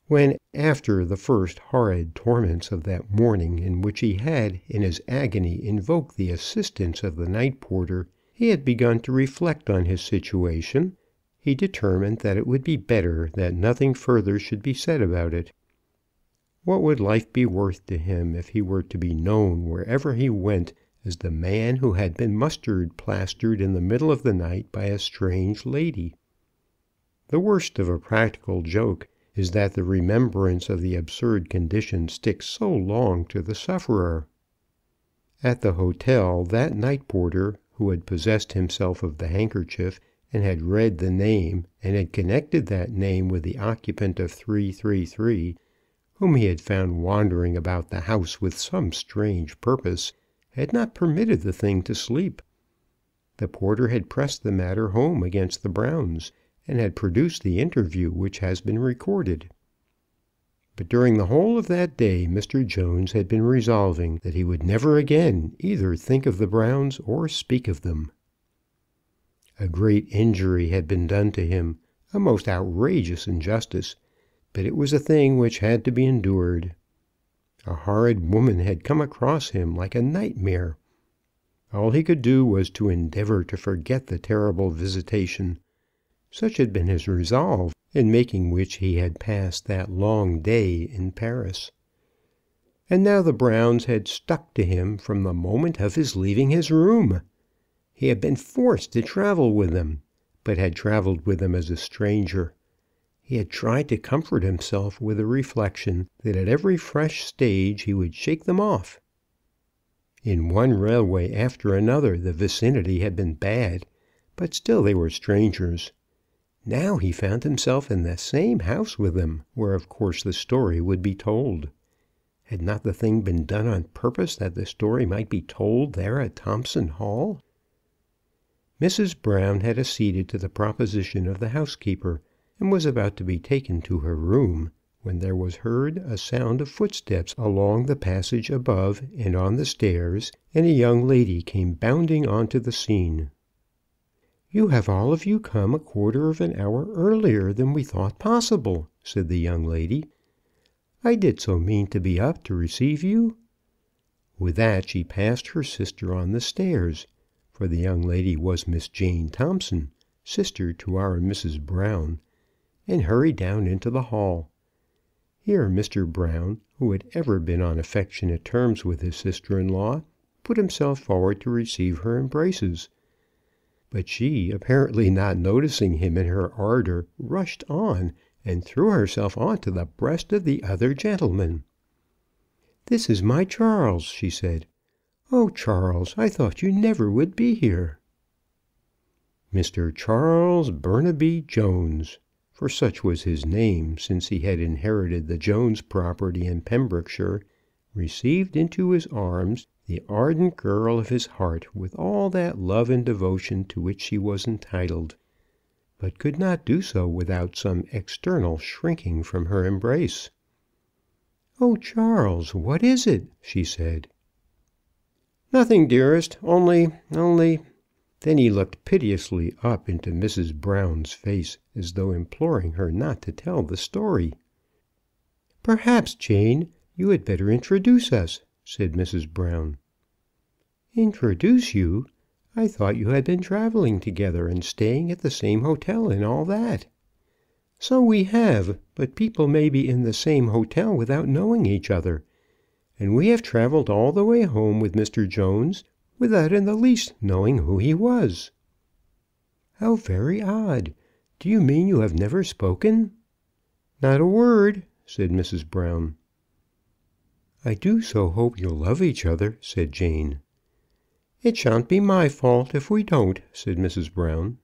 When, after the first horrid torments of that morning in which he had in his agony invoked the assistance of the night porter, he had begun to reflect on his situation, he determined that it would be better that nothing further should be said about it. What would life be worth to him if he were to be known wherever he went as the man who had been mustard plastered in the middle of the night by a strange lady? The worst of a practical joke is that the remembrance of the absurd condition sticks so long to the sufferer. At the hotel, that night porter, who had possessed himself of the handkerchief, and had read the name, and had connected that name with the occupant of 333, whom he had found wandering about the house with some strange purpose, had not permitted the thing to sleep. The porter had pressed the matter home against the Browns, and had produced the interview which has been recorded. But during the whole of that day Mr. Jones had been resolving that he would never again either think of the Browns or speak of them. A great injury had been done to him, a most outrageous injustice, but it was a thing which had to be endured. A horrid woman had come across him like a nightmare. All he could do was to endeavour to forget the terrible visitation. Such had been his resolve, in making which he had passed that long day in Paris. And now the Browns had stuck to him from the moment of his leaving his room. He had been forced to travel with them, but had travelled with them as a stranger. He had tried to comfort himself with the reflection that at every fresh stage he would shake them off. In one railway after another the vicinity had been bad, but still they were strangers. Now he found himself in the same house with them, where of course the story would be told. Had not the thing been done on purpose that the story might be told there at Thompson Hall? Mrs. Brown had acceded to the proposition of the housekeeper, and was about to be taken to her room, when there was heard a sound of footsteps along the passage above and on the stairs, and a young lady came bounding on to the scene. "You have all of you come a quarter of an hour earlier than we thought possible," said the young lady. "I did so mean to be up to receive you." With that she passed her sister on the stairs, for the young lady was Miss Jane Thompson, sister to our Mrs. Brown, and hurried down into the hall. Here Mr. Brown, who had ever been on affectionate terms with his sister-in-law, put himself forward to receive her embraces. But she, apparently not noticing him in her ardour, rushed on, and threw herself on to the breast of the other gentleman. "This is my Charles," she said. "Oh, Charles, I thought you never would be here." Mr. Charles Burnaby Jones, for such was his name since he had inherited the Jones property in Pembrokeshire, received into his arms the ardent girl of his heart with all that love and devotion to which she was entitled, but could not do so without some external shrinking from her embrace. "Oh, Charles, what is it?" she said. "Nothing, dearest, only. Then he looked piteously up into Mrs. Brown's face, as though imploring her not to tell the story. "Perhaps, Jane, you had better introduce us," said Mrs. Brown. "Introduce you? I thought you had been travelling together and staying at the same hotel and all that." "So we have, but people may be in the same hotel without knowing each other. And we have travelled all the way home with Mr. Jones without in the least knowing who he was." "How very odd! Do you mean you have never spoken?" "Not a word," said Mrs. Brown. "I do so hope you'll love each other," said Jane. "It shan't be my fault if we don't," said Mrs. Brown.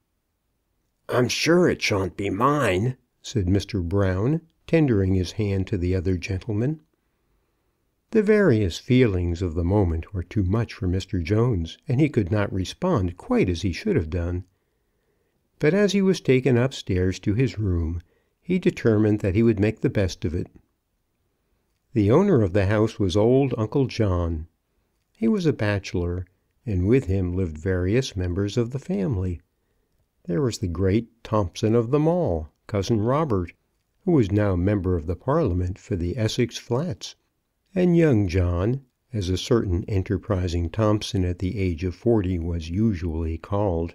"I'm sure it shan't be mine," said Mr. Brown, tendering his hand to the other gentleman. The various feelings of the moment were too much for Mr. Jones, and he could not respond quite as he should have done. But as he was taken upstairs to his room, he determined that he would make the best of it. The owner of the house was old Uncle John. He was a bachelor, and with him lived various members of the family. There was the great Thompson of them all, cousin Robert, who was now member of the Parliament for the Essex Flats, and young John, as a certain enterprising Thompson at the age of 40 was usually called.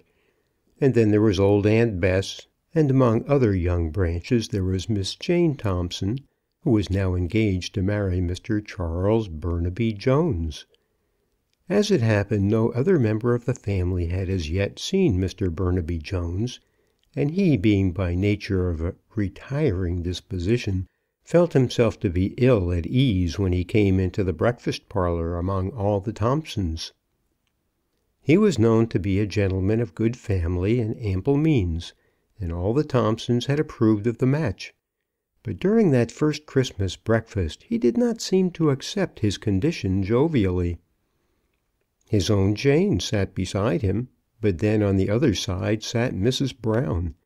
And then there was old Aunt Bess, and among other young branches there was Miss Jane Thompson, who was now engaged to marry Mr. Charles Burnaby Jones. As it happened, no other member of the family had as yet seen Mr. Burnaby Jones, and he, being by nature of a retiring disposition, felt himself to be ill at ease when he came into the breakfast parlour among all the Thompsons. He was known to be a gentleman of good family and ample means, and all the Thompsons had approved of the match. But during that first Christmas breakfast he did not seem to accept his condition jovially. His own Jane sat beside him, but then on the other side sat Mrs. Brown.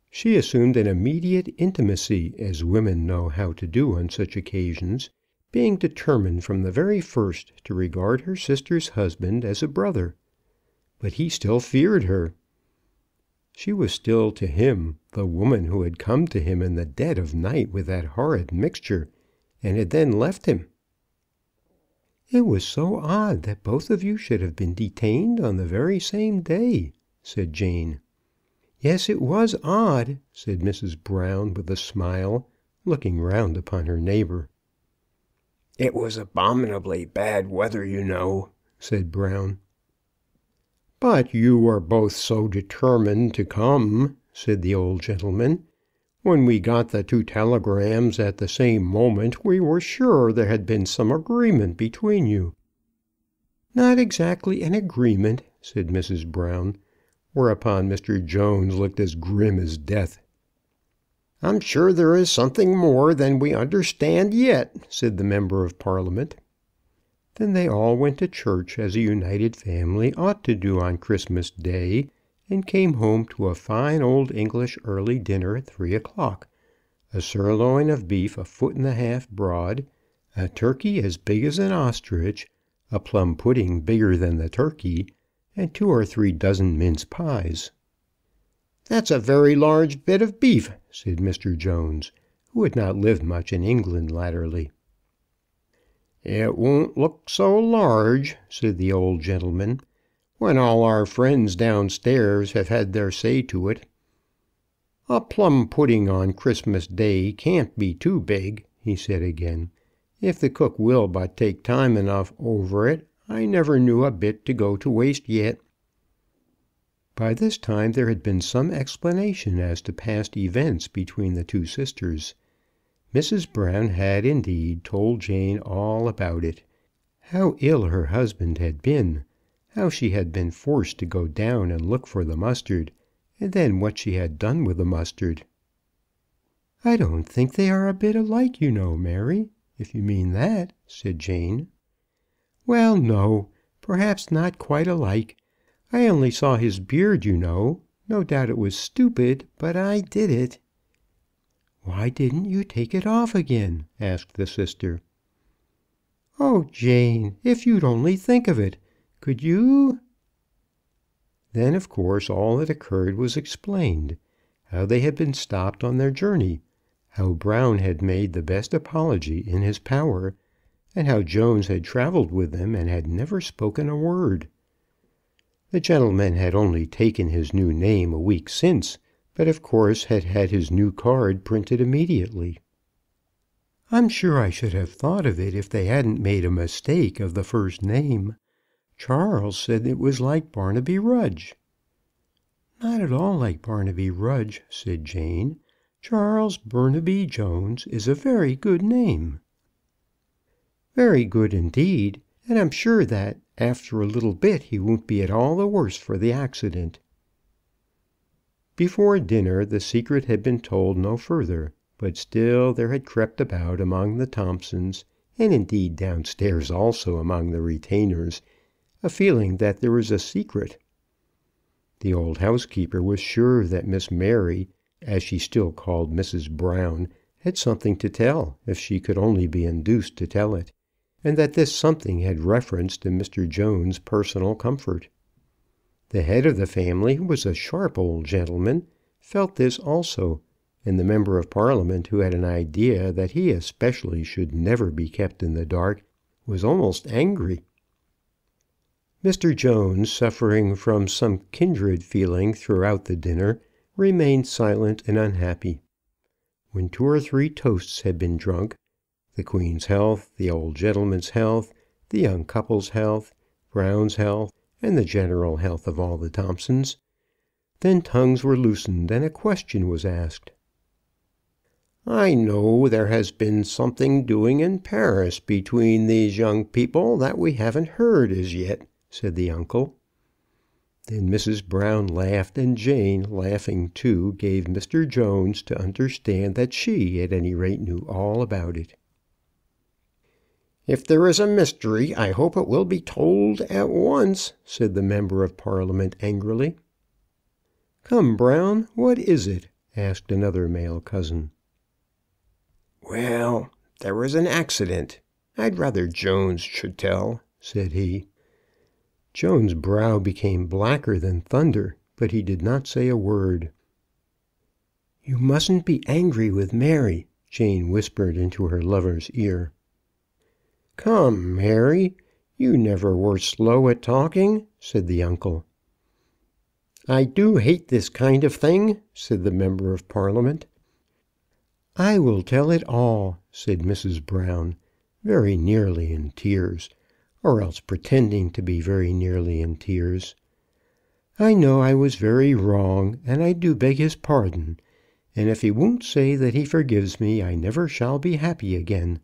She assumed an immediate intimacy, as women know how to do on such occasions, being determined from the very first to regard her sister's husband as a brother. But he still feared her. She was still to him the woman who had come to him in the dead of night with that horrid mixture, and had then left him. "It was so odd that both of you should have been detained on the very same day," said Jane. "Yes, it was odd," said Mrs. Brown, with a smile, looking round upon her neighbour. "It was abominably bad weather, you know," said Brown. "But you were both so determined to come," said the old gentleman. "When we got the 2 telegrams at the same moment, we were sure there had been some agreement between you." "Not exactly an agreement," said Mrs. Brown, whereupon Mr. Jones looked as grim as death. "I'm sure there is something more than we understand yet," said the member of Parliament. Then they all went to church as a united family ought to do on Christmas Day, and came home to a fine old English early dinner at 3 o'clock, a sirloin of beef 1.5 feet broad, a turkey as big as an ostrich, a plum pudding bigger than the turkey, and 2 or 3 dozen mince pies. "That's a very large bit of beef," said Mr. Jones, who had not lived much in England latterly. "It won't look so large," said the old gentleman, "when all our friends downstairs have had their say to it. A plum pudding on Christmas Day can't be too big," he said again. "If the cook will but take time enough over it, I never knew a bit to go to waste yet." By this time there had been some explanation as to past events between the 2 sisters. Mrs. Brown had, indeed, told Jane all about it, how ill her husband had been, how she had been forced to go down and look for the mustard, and then what she had done with the mustard. "I don't think they are a bit alike, you know, Mary, if you mean that," said Jane. "Well, no; perhaps not quite alike. I only saw his beard, you know. No doubt it was stupid, but I did it." "Why didn't you take it off again?" asked the sister. "Oh, Jane, if you'd only think of it! Could you?" Then, of course, all that occurred was explained, how they had been stopped on their journey, how Brown had made the best apology in his power, and how Jones had travelled with them and had never spoken a word. The gentleman had only taken his new name a week since, but of course had had his new card printed immediately. "I'm sure I should have thought of it if they hadn't made a mistake of the first name. Charles said it was like Barnaby Rudge." "Not at all like Barnaby Rudge," said Jane. "Charles Burnaby Jones is a very good name." "Very good indeed, and I'm sure that after a little bit he won't be at all the worse for the accident." Before dinner the secret had been told no further, but still there had crept about among the Thompsons, and indeed downstairs also among the retainers, a feeling that there was a secret. The old housekeeper was sure that Miss Mary, as she still called Mrs. Brown, had something to tell, if she could only be induced to tell it, and that this something had reference to Mr. Jones's personal comfort. The head of the family, who was a sharp old gentleman, felt this also, and the member of Parliament, who had an idea that he especially should never be kept in the dark, was almost angry. Mr. Jones, suffering from some kindred feeling throughout the dinner, remained silent and unhappy. When 2 or 3 toasts had been drunk, the Queen's health, the old gentleman's health, the young couple's health, Brown's health, and the general health of all the Thompsons, then tongues were loosened and a question was asked. "I know there has been something doing in Paris between these young people that we haven't heard as yet," said the uncle. Then Mrs. Brown laughed, and Jane, laughing too, gave Mr. Jones to understand that she, at any rate, knew all about it. "If there is a mystery, I hope it will be told at once," said the member of Parliament angrily. "Come, Brown, what is it?" asked another male cousin. "Well, there was an accident. I'd rather Jones should tell," said he. Jones's brow became blacker than thunder, but he did not say a word. "You mustn't be angry with Mary," Jane whispered into her lover's ear. "Come, Mary, you never were slow at talking," said the uncle. "I do hate this kind of thing," said the member of Parliament. "I will tell it all," said Mrs. Brown, very nearly in tears, or else pretending to be very nearly in tears. "I know I was very wrong, and I do beg his pardon. And if he won't say that he forgives me, I never shall be happy again."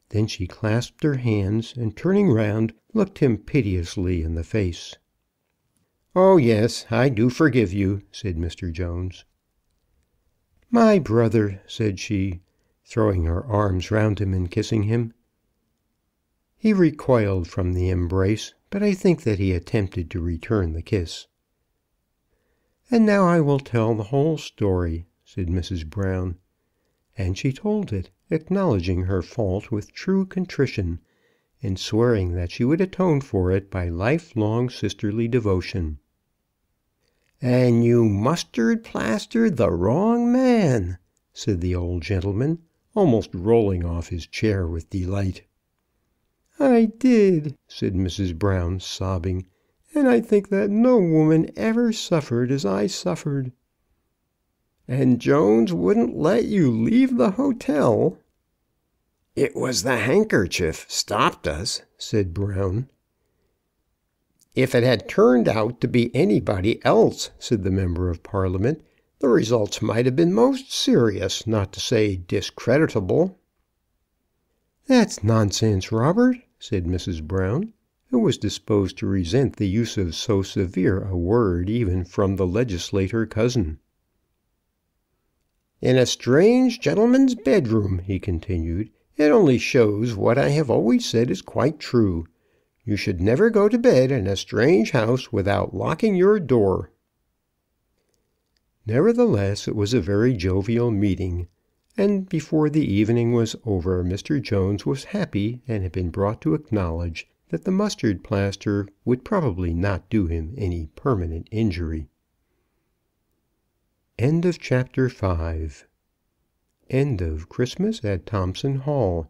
Then she clasped her hands, and turning round, looked him piteously in the face. "Oh yes, I do forgive you," said Mr. Jones. "My brother," said she, throwing her arms round him and kissing him. He recoiled from the embrace, but I think that he attempted to return the kiss. "And now I will tell the whole story," said Mrs. Brown. And she told it, acknowledging her fault with true contrition, and swearing that she would atone for it by lifelong sisterly devotion. "And you mustard plastered the wrong man," said the old gentleman, almost rolling off his chair with delight. "I did," said Mrs. Brown, sobbing, "and I think that no woman ever suffered as I suffered." "And Jones wouldn't let you leave the hotel?" "It was the handkerchief stopped us," said Brown. "If it had turned out to be anybody else," said the member of Parliament, "the results might have been most serious, not to say discreditable." "That's nonsense, Robert," said Mrs. Brown, who was disposed to resent the use of so severe a word even from the legislator cousin. "In a strange gentleman's bedroom," he continued, "it only shows what I have always said is quite true. You should never go to bed in a strange house without locking your door." Nevertheless, it was a very jovial meeting, and before the evening was over Mr. Jones was happy, and had been brought to acknowledge that the mustard plaster would probably not do him any permanent injury. End of Chapter 5. End of Christmas at Thompson Hall,